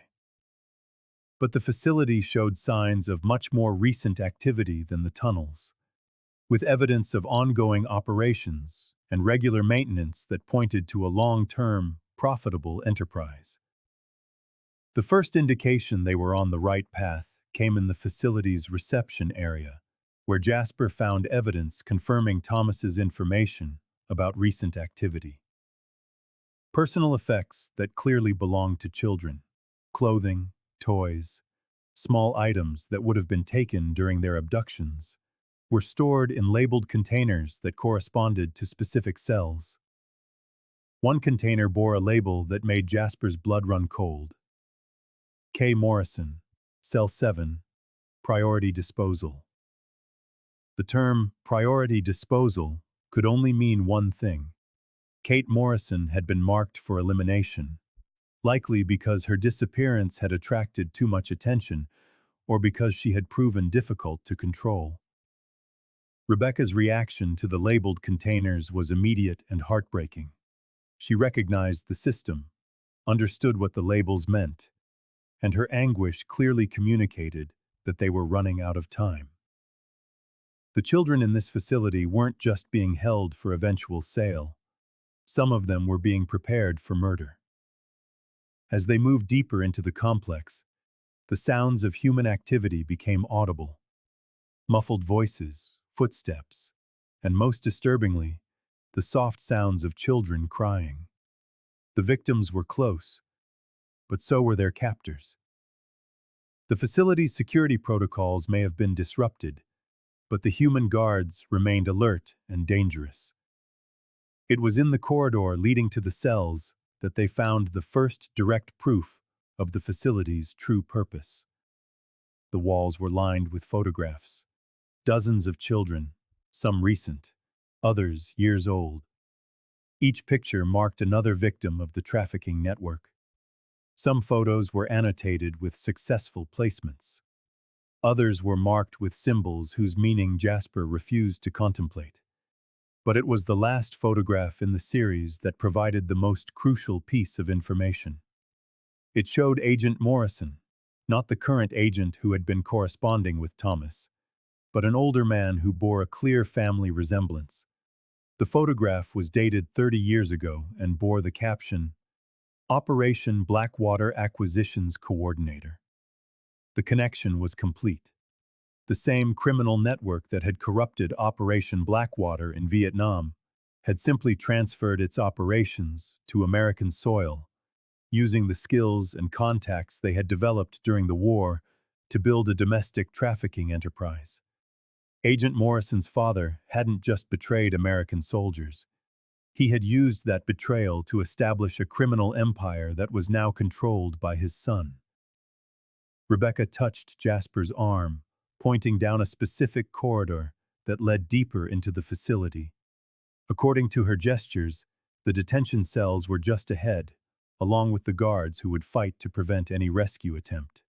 But the facility showed signs of much more recent activity than the tunnels, with evidence of ongoing operations and regular maintenance that pointed to a long-term, profitable enterprise. The first indication they were on the right path came in the facility's reception area, where Jasper found evidence confirming Thomas's information about recent activity. Personal effects that clearly belonged to children: clothing, toys, small items that would have been taken during their abductions, were stored in labeled containers that corresponded to specific cells. One container bore a label that made Jasper's blood run cold: K. Morrison, Cell 7, Priority Disposal. The term priority disposal could only mean one thing: Kate Morrison had been marked for elimination, likely because her disappearance had attracted too much attention or because she had proven difficult to control. Rebecca's reaction to the labeled containers was immediate and heartbreaking. She recognized the system, understood what the labels meant, and her anguish clearly communicated that they were running out of time. The children in this facility weren't just being held for eventual sale. Some of them were being prepared for murder. As they moved deeper into the complex, the sounds of human activity became audible. Muffled voices, footsteps, and most disturbingly, the soft sounds of children crying. The victims were close, but so were their captors. The facility's security protocols may have been disrupted, but the human guards remained alert and dangerous. It was in the corridor leading to the cells that they found the first direct proof of the facility's true purpose. The walls were lined with photographs. Dozens of children, some recent, others years old. Each picture marked another victim of the trafficking network. Some photos were annotated with successful placements. Others were marked with symbols whose meaning Jasper refused to contemplate. But it was the last photograph in the series that provided the most crucial piece of information. It showed Agent Morrison, not the current agent who had been corresponding with Thomas, but an older man who bore a clear family resemblance. The photograph was dated 30 years ago and bore the caption, Operation Blackwater Acquisitions Coordinator. The connection was complete. The same criminal network that had corrupted Operation Blackwater in Vietnam had simply transferred its operations to American soil, using the skills and contacts they had developed during the war to build a domestic trafficking enterprise. Agent Morrison's father hadn't just betrayed American soldiers. He had used that betrayal to establish a criminal empire that was now controlled by his son. Rebecca touched Jasper's arm, pointing down a specific corridor that led deeper into the facility. According to her gestures, the detention cells were just ahead, along with the guards who would fight to prevent any rescue attempt.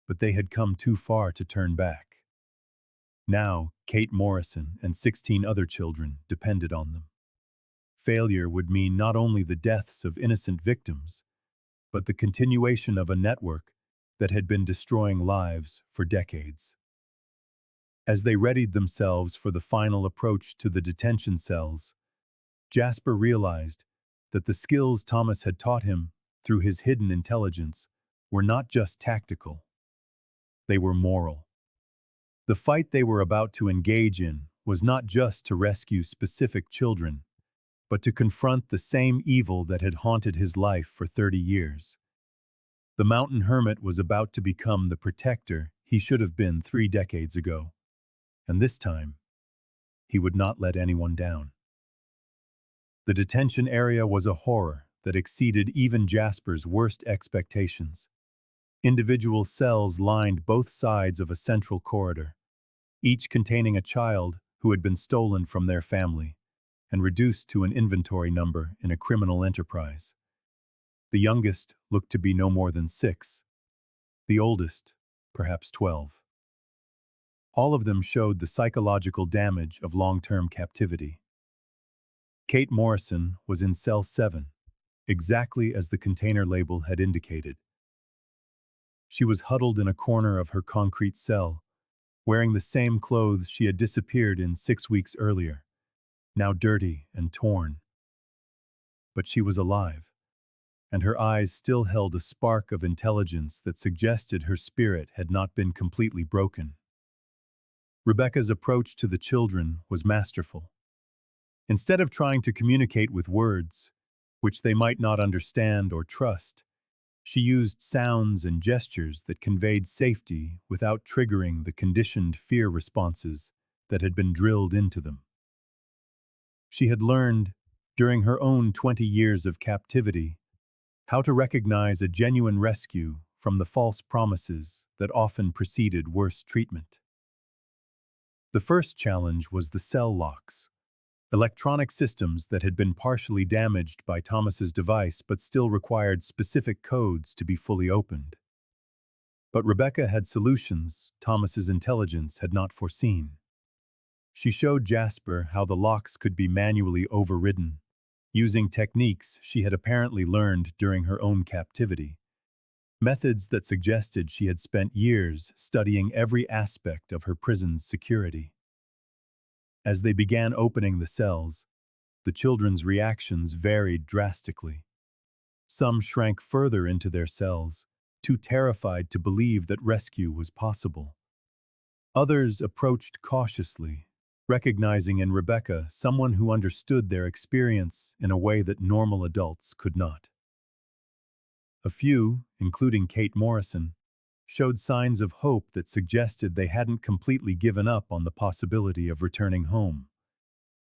But they had come too far to turn back. Now, Kate Morrison and 16 other children depended on them. Failure would mean not only the deaths of innocent victims, but the continuation of a network that had been destroying lives for decades. As they readied themselves for the final approach to the detention cells, Jasper realized that the skills Thomas had taught him through his hidden intelligence were not just tactical. They were moral. The fight they were about to engage in was not just to rescue specific children, but to confront the same evil that had haunted his life for 30 years. The mountain hermit was about to become the protector he should have been 3 decades ago. And this time, he would not let anyone down. The detention area was a horror that exceeded even Jasper's worst expectations. Individual cells lined both sides of a central corridor, each containing a child who had been stolen from their family and reduced to an inventory number in a criminal enterprise. The youngest looked to be no more than 6, the oldest, perhaps 12. All of them showed the psychological damage of long-term captivity. Kate Morrison was in cell 7, exactly as the container label had indicated. She was huddled in a corner of her concrete cell, wearing the same clothes she had disappeared in 6 weeks earlier, now dirty and torn. But she was alive, and her eyes still held a spark of intelligence that suggested her spirit had not been completely broken. Rebecca's approach to the children was masterful. Instead of trying to communicate with words, which they might not understand or trust, she used sounds and gestures that conveyed safety without triggering the conditioned fear responses that had been drilled into them. She had learned, during her own 20 years of captivity, how to recognize a genuine rescue from the false promises that often preceded worse treatment. The first challenge was the cell locks, electronic systems that had been partially damaged by Thomas's device but still required specific codes to be fully opened. But Rebecca had solutions Thomas's intelligence had not foreseen. She showed Jasper how the locks could be manually overridden, using techniques she had apparently learned during her own captivity, methods that suggested she had spent years studying every aspect of her prison's security. As they began opening the cells, the children's reactions varied drastically. Some shrank further into their cells, too terrified to believe that rescue was possible. Others approached cautiously, recognizing in Rebecca someone who understood their experience in a way that normal adults could not. A few, including Kate Morrison, showed signs of hope that suggested they hadn't completely given up on the possibility of returning home.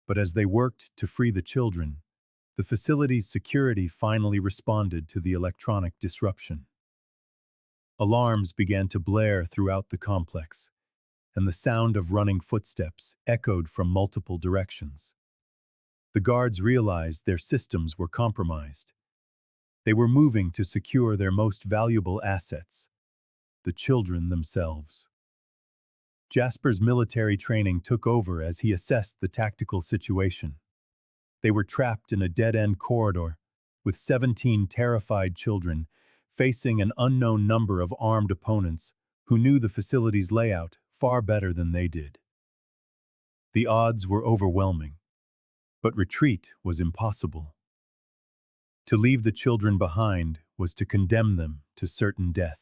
But as they worked to free the children, the facility's security finally responded to the electronic disruption. Alarms began to blare throughout the complex, and the sound of running footsteps echoed from multiple directions. The guards realized their systems were compromised. They were moving to secure their most valuable assets, the children themselves. Jasper's military training took over as he assessed the tactical situation. They were trapped in a dead-end corridor, with 17 terrified children, facing an unknown number of armed opponents who knew the facility's layout far better than they did. The odds were overwhelming, but retreat was impossible. To leave the children behind was to condemn them to certain death.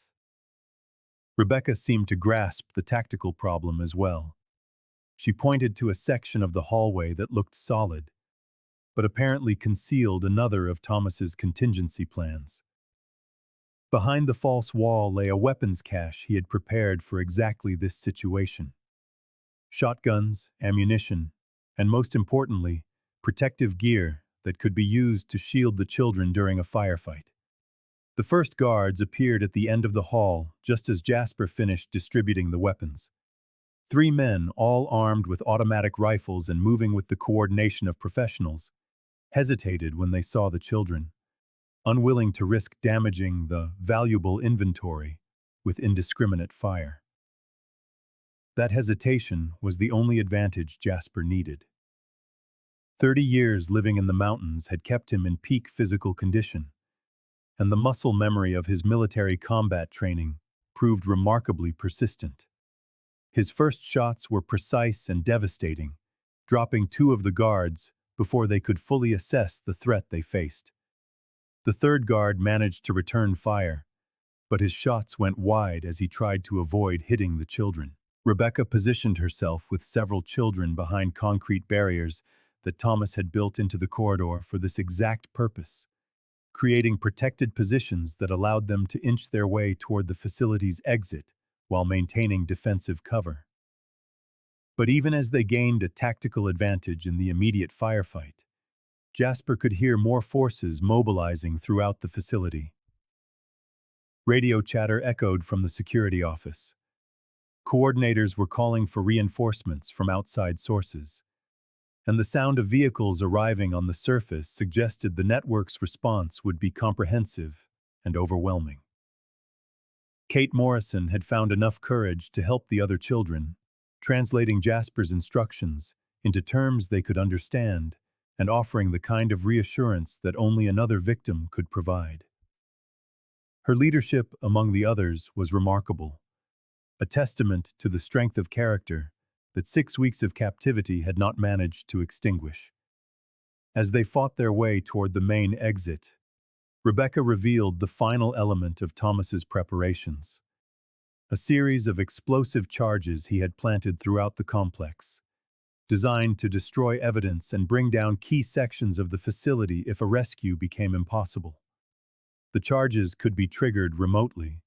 Rebecca seemed to grasp the tactical problem as well. She pointed to a section of the hallway that looked solid, but apparently concealed another of Thomas's contingency plans. Behind the false wall lay a weapons cache he had prepared for exactly this situation. Shotguns, ammunition, and most importantly, protective gear that could be used to shield the children during a firefight. The first guards appeared at the end of the hall just as Jasper finished distributing the weapons. 3 men, all armed with automatic rifles and moving with the coordination of professionals, hesitated when they saw the children, unwilling to risk damaging the valuable inventory with indiscriminate fire. That hesitation was the only advantage Jasper needed. 30 years living in the mountains had kept him in peak physical condition, and the muscle memory of his military combat training proved remarkably persistent. His first shots were precise and devastating, dropping 2 of the guards before they could fully assess the threat they faced. The third guard managed to return fire, but his shots went wide as he tried to avoid hitting the children. Rebecca positioned herself with several children behind concrete barriers that Thomas had built into the corridor for this exact purpose, creating protected positions that allowed them to inch their way toward the facility's exit while maintaining defensive cover. But even as they gained a tactical advantage in the immediate firefight, Jasper could hear more forces mobilizing throughout the facility. Radio chatter echoed from the security office. Coordinators were calling for reinforcements from outside sources, and the sound of vehicles arriving on the surface suggested the network's response would be comprehensive and overwhelming. Kate Morrison had found enough courage to help the other children, translating Jasper's instructions into terms they could understand and offering the kind of reassurance that only another victim could provide. Her leadership among the others was remarkable, a testament to the strength of character that 6 weeks of captivity had not managed to extinguish. As they fought their way toward the main exit, Rebecca revealed the final element of Thomas's preparations, a series of explosive charges he had planted throughout the complex, designed to destroy evidence and bring down key sections of the facility if a rescue became impossible. The charges could be triggered remotely,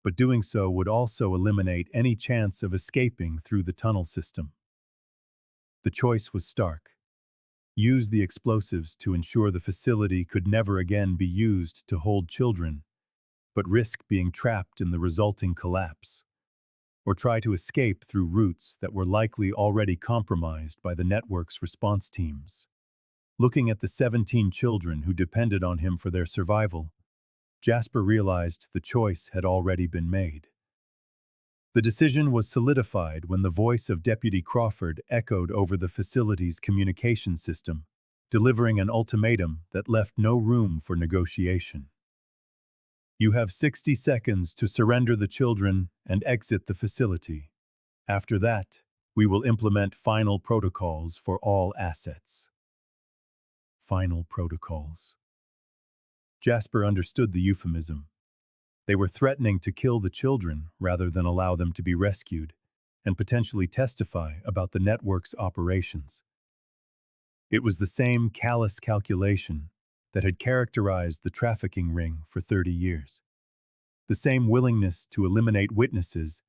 but doing so would also eliminate any chance of escaping through the tunnel system. The choice was stark. Use the explosives to ensure the facility could never again be used to hold children, but risk being trapped in the resulting collapse, or try to escape through routes that were likely already compromised by the network's response teams. Looking at the 17 children who depended on him for their survival, Jasper realized the choice had already been made. The decision was solidified when the voice of Deputy Crawford echoed over the facility's communication system, delivering an ultimatum that left no room for negotiation. You have 60 seconds to surrender the children and exit the facility. After that, we will implement final protocols for all assets. Final protocols. Jasper understood the euphemism. They were threatening to kill the children rather than allow them to be rescued, and potentially testify about the network's operations. It was the same callous calculation that had characterized the trafficking ring for 30 years. The same willingness to eliminate witnesses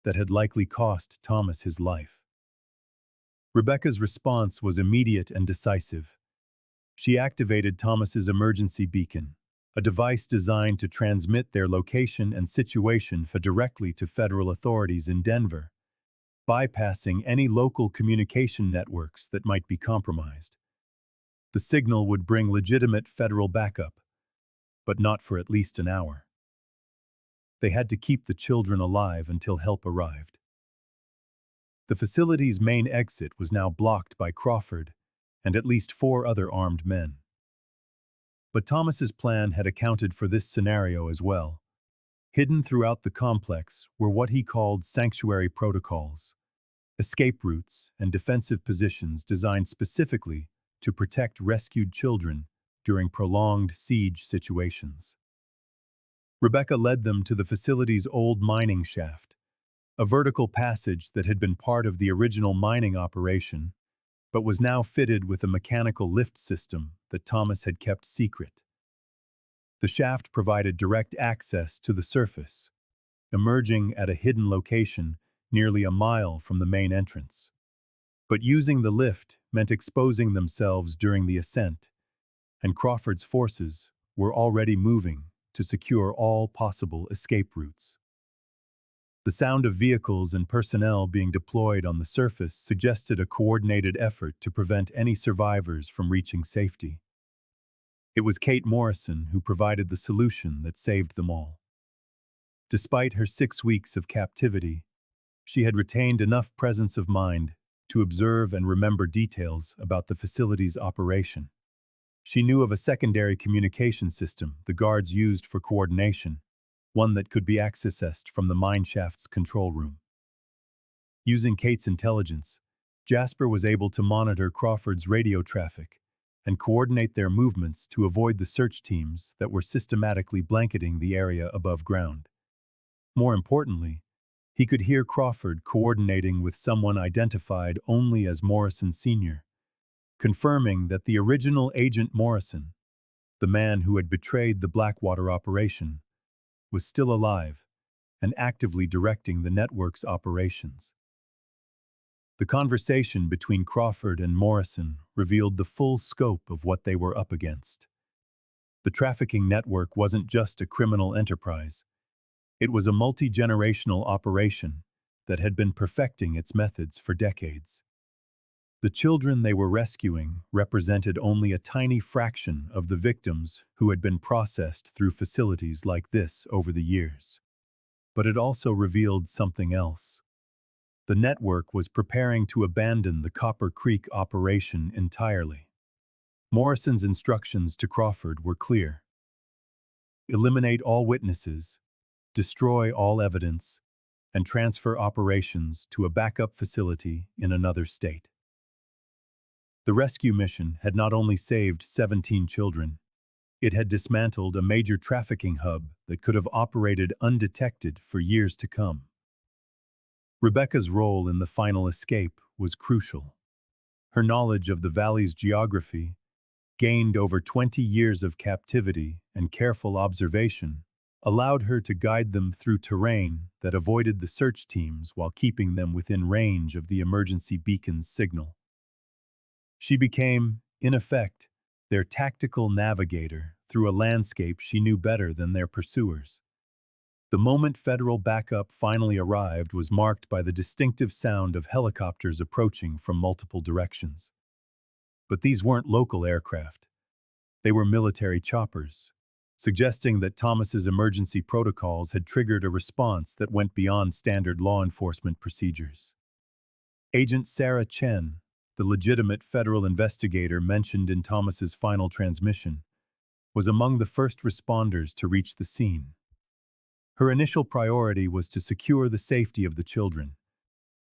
that had likely cost Thomas his life. Rebecca's response was immediate and decisive. She activated Thomas's emergency beacon, a device designed to transmit their location and situation directly to federal authorities in Denver, bypassing any local communication networks that might be compromised. The signal would bring legitimate federal backup, but not for at least an hour. They had to keep the children alive until help arrived. The facility's main exit was now blocked by Crawford and at least 4 other armed men. But Thomas's plan had accounted for this scenario as well. Hidden throughout the complex were what he called sanctuary protocols, escape routes and defensive positions designed specifically to protect rescued children during prolonged siege situations. Rebecca led them to the facility's old mining shaft, a vertical passage that had been part of the original mining operation, but was now fitted with a mechanical lift system that Thomas had kept secret. The shaft provided direct access to the surface, emerging at a hidden location nearly a mile from the main entrance. But using the lift meant exposing themselves during the ascent, and Crawford's forces were already moving to secure all possible escape routes. The sound of vehicles and personnel being deployed on the surface suggested a coordinated effort to prevent any survivors from reaching safety. It was Kate Morrison who provided the solution that saved them all. Despite her 6 weeks of captivity, she had retained enough presence of mind to observe and remember details about the facility's operation. She knew of a secondary communication system the guards used for coordination, one that could be accessed from the mineshaft's control room. Using Kate's intelligence, Jasper was able to monitor Crawford's radio traffic and coordinate their movements to avoid the search teams that were systematically blanketing the area above ground. More importantly, he could hear Crawford coordinating with someone identified only as Morrison Sr., confirming that the original Agent Morrison, the man who had betrayed the Blackwater operation, was still alive and actively directing the network's operations. The conversation between Crawford and Morrison revealed the full scope of what they were up against. The trafficking network wasn't just a criminal enterprise. It was a multi-generational operation that had been perfecting its methods for decades. The children they were rescuing represented only a tiny fraction of the victims who had been processed through facilities like this over the years. But it also revealed something else. The network was preparing to abandon the Copper Creek operation entirely. Morrison's instructions to Crawford were clear. Eliminate all witnesses, destroy all evidence, and transfer operations to a backup facility in another state. The rescue mission had not only saved 17 children, it had dismantled a major trafficking hub that could have operated undetected for years to come. Rebecca's role in the final escape was crucial. Her knowledge of the valley's geography, gained over 20 years of captivity and careful observation, allowed her to guide them through terrain that avoided the search teams while keeping them within range of the emergency beacon's signal. She became, in effect, their tactical navigator through a landscape she knew better than their pursuers. The moment federal backup finally arrived was marked by the distinctive sound of helicopters approaching from multiple directions. But these weren't local aircraft. They were military choppers, suggesting that Thomas's emergency protocols had triggered a response that went beyond standard law enforcement procedures. Agent Sarah Chen, the legitimate federal investigator mentioned in Thomas's final transmission, was among the first responders to reach the scene. Her initial priority was to secure the safety of the children,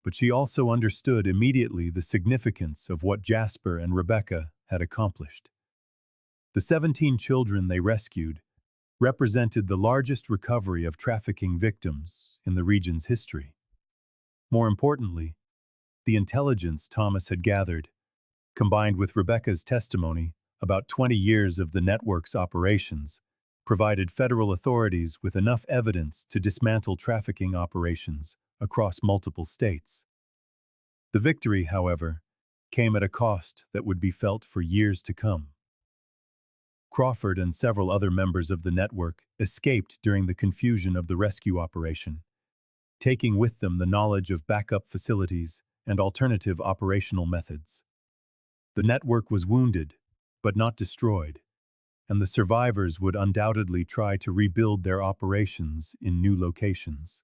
but she also understood immediately the significance of what Jasper and Rebecca had accomplished. The 17 children they rescued represented the largest recovery of trafficking victims in the region's history. More importantly, the intelligence Thomas had gathered, combined with Rebecca's testimony about 20 years of the network's operations, provided federal authorities with enough evidence to dismantle trafficking operations across multiple states. The victory, however, came at a cost that would be felt for years to come. Crawford and several other members of the network escaped during the confusion of the rescue operation, taking with them the knowledge of backup facilities and alternative operational methods. The network was wounded, but not destroyed, and the survivors would undoubtedly try to rebuild their operations in new locations.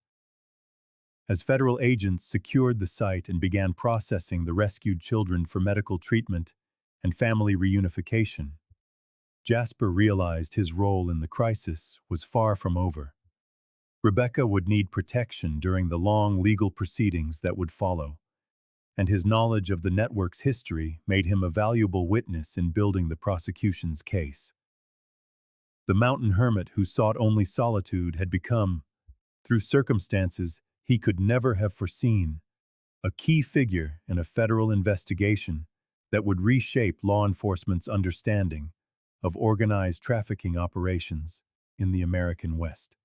As federal agents secured the site and began processing the rescued children for medical treatment and family reunification, Jasper realized his role in the crisis was far from over. Rebecca would need protection during the long legal proceedings that would follow, and his knowledge of the network's history made him a valuable witness in building the prosecution's case. The mountain hermit who sought only solitude had become, through circumstances he could never have foreseen, a key figure in a federal investigation that would reshape law enforcement's understanding of organized trafficking operations in the American West.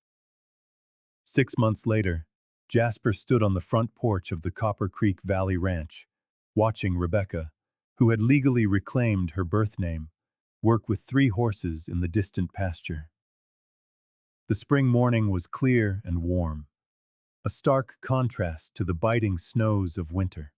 6 months later, Jasper stood on the front porch of the Copper Creek Valley Ranch, watching Rebecca, who had legally reclaimed her birth name, work with 3 horses in the distant pasture. The spring morning was clear and warm, a stark contrast to the biting snows of winter.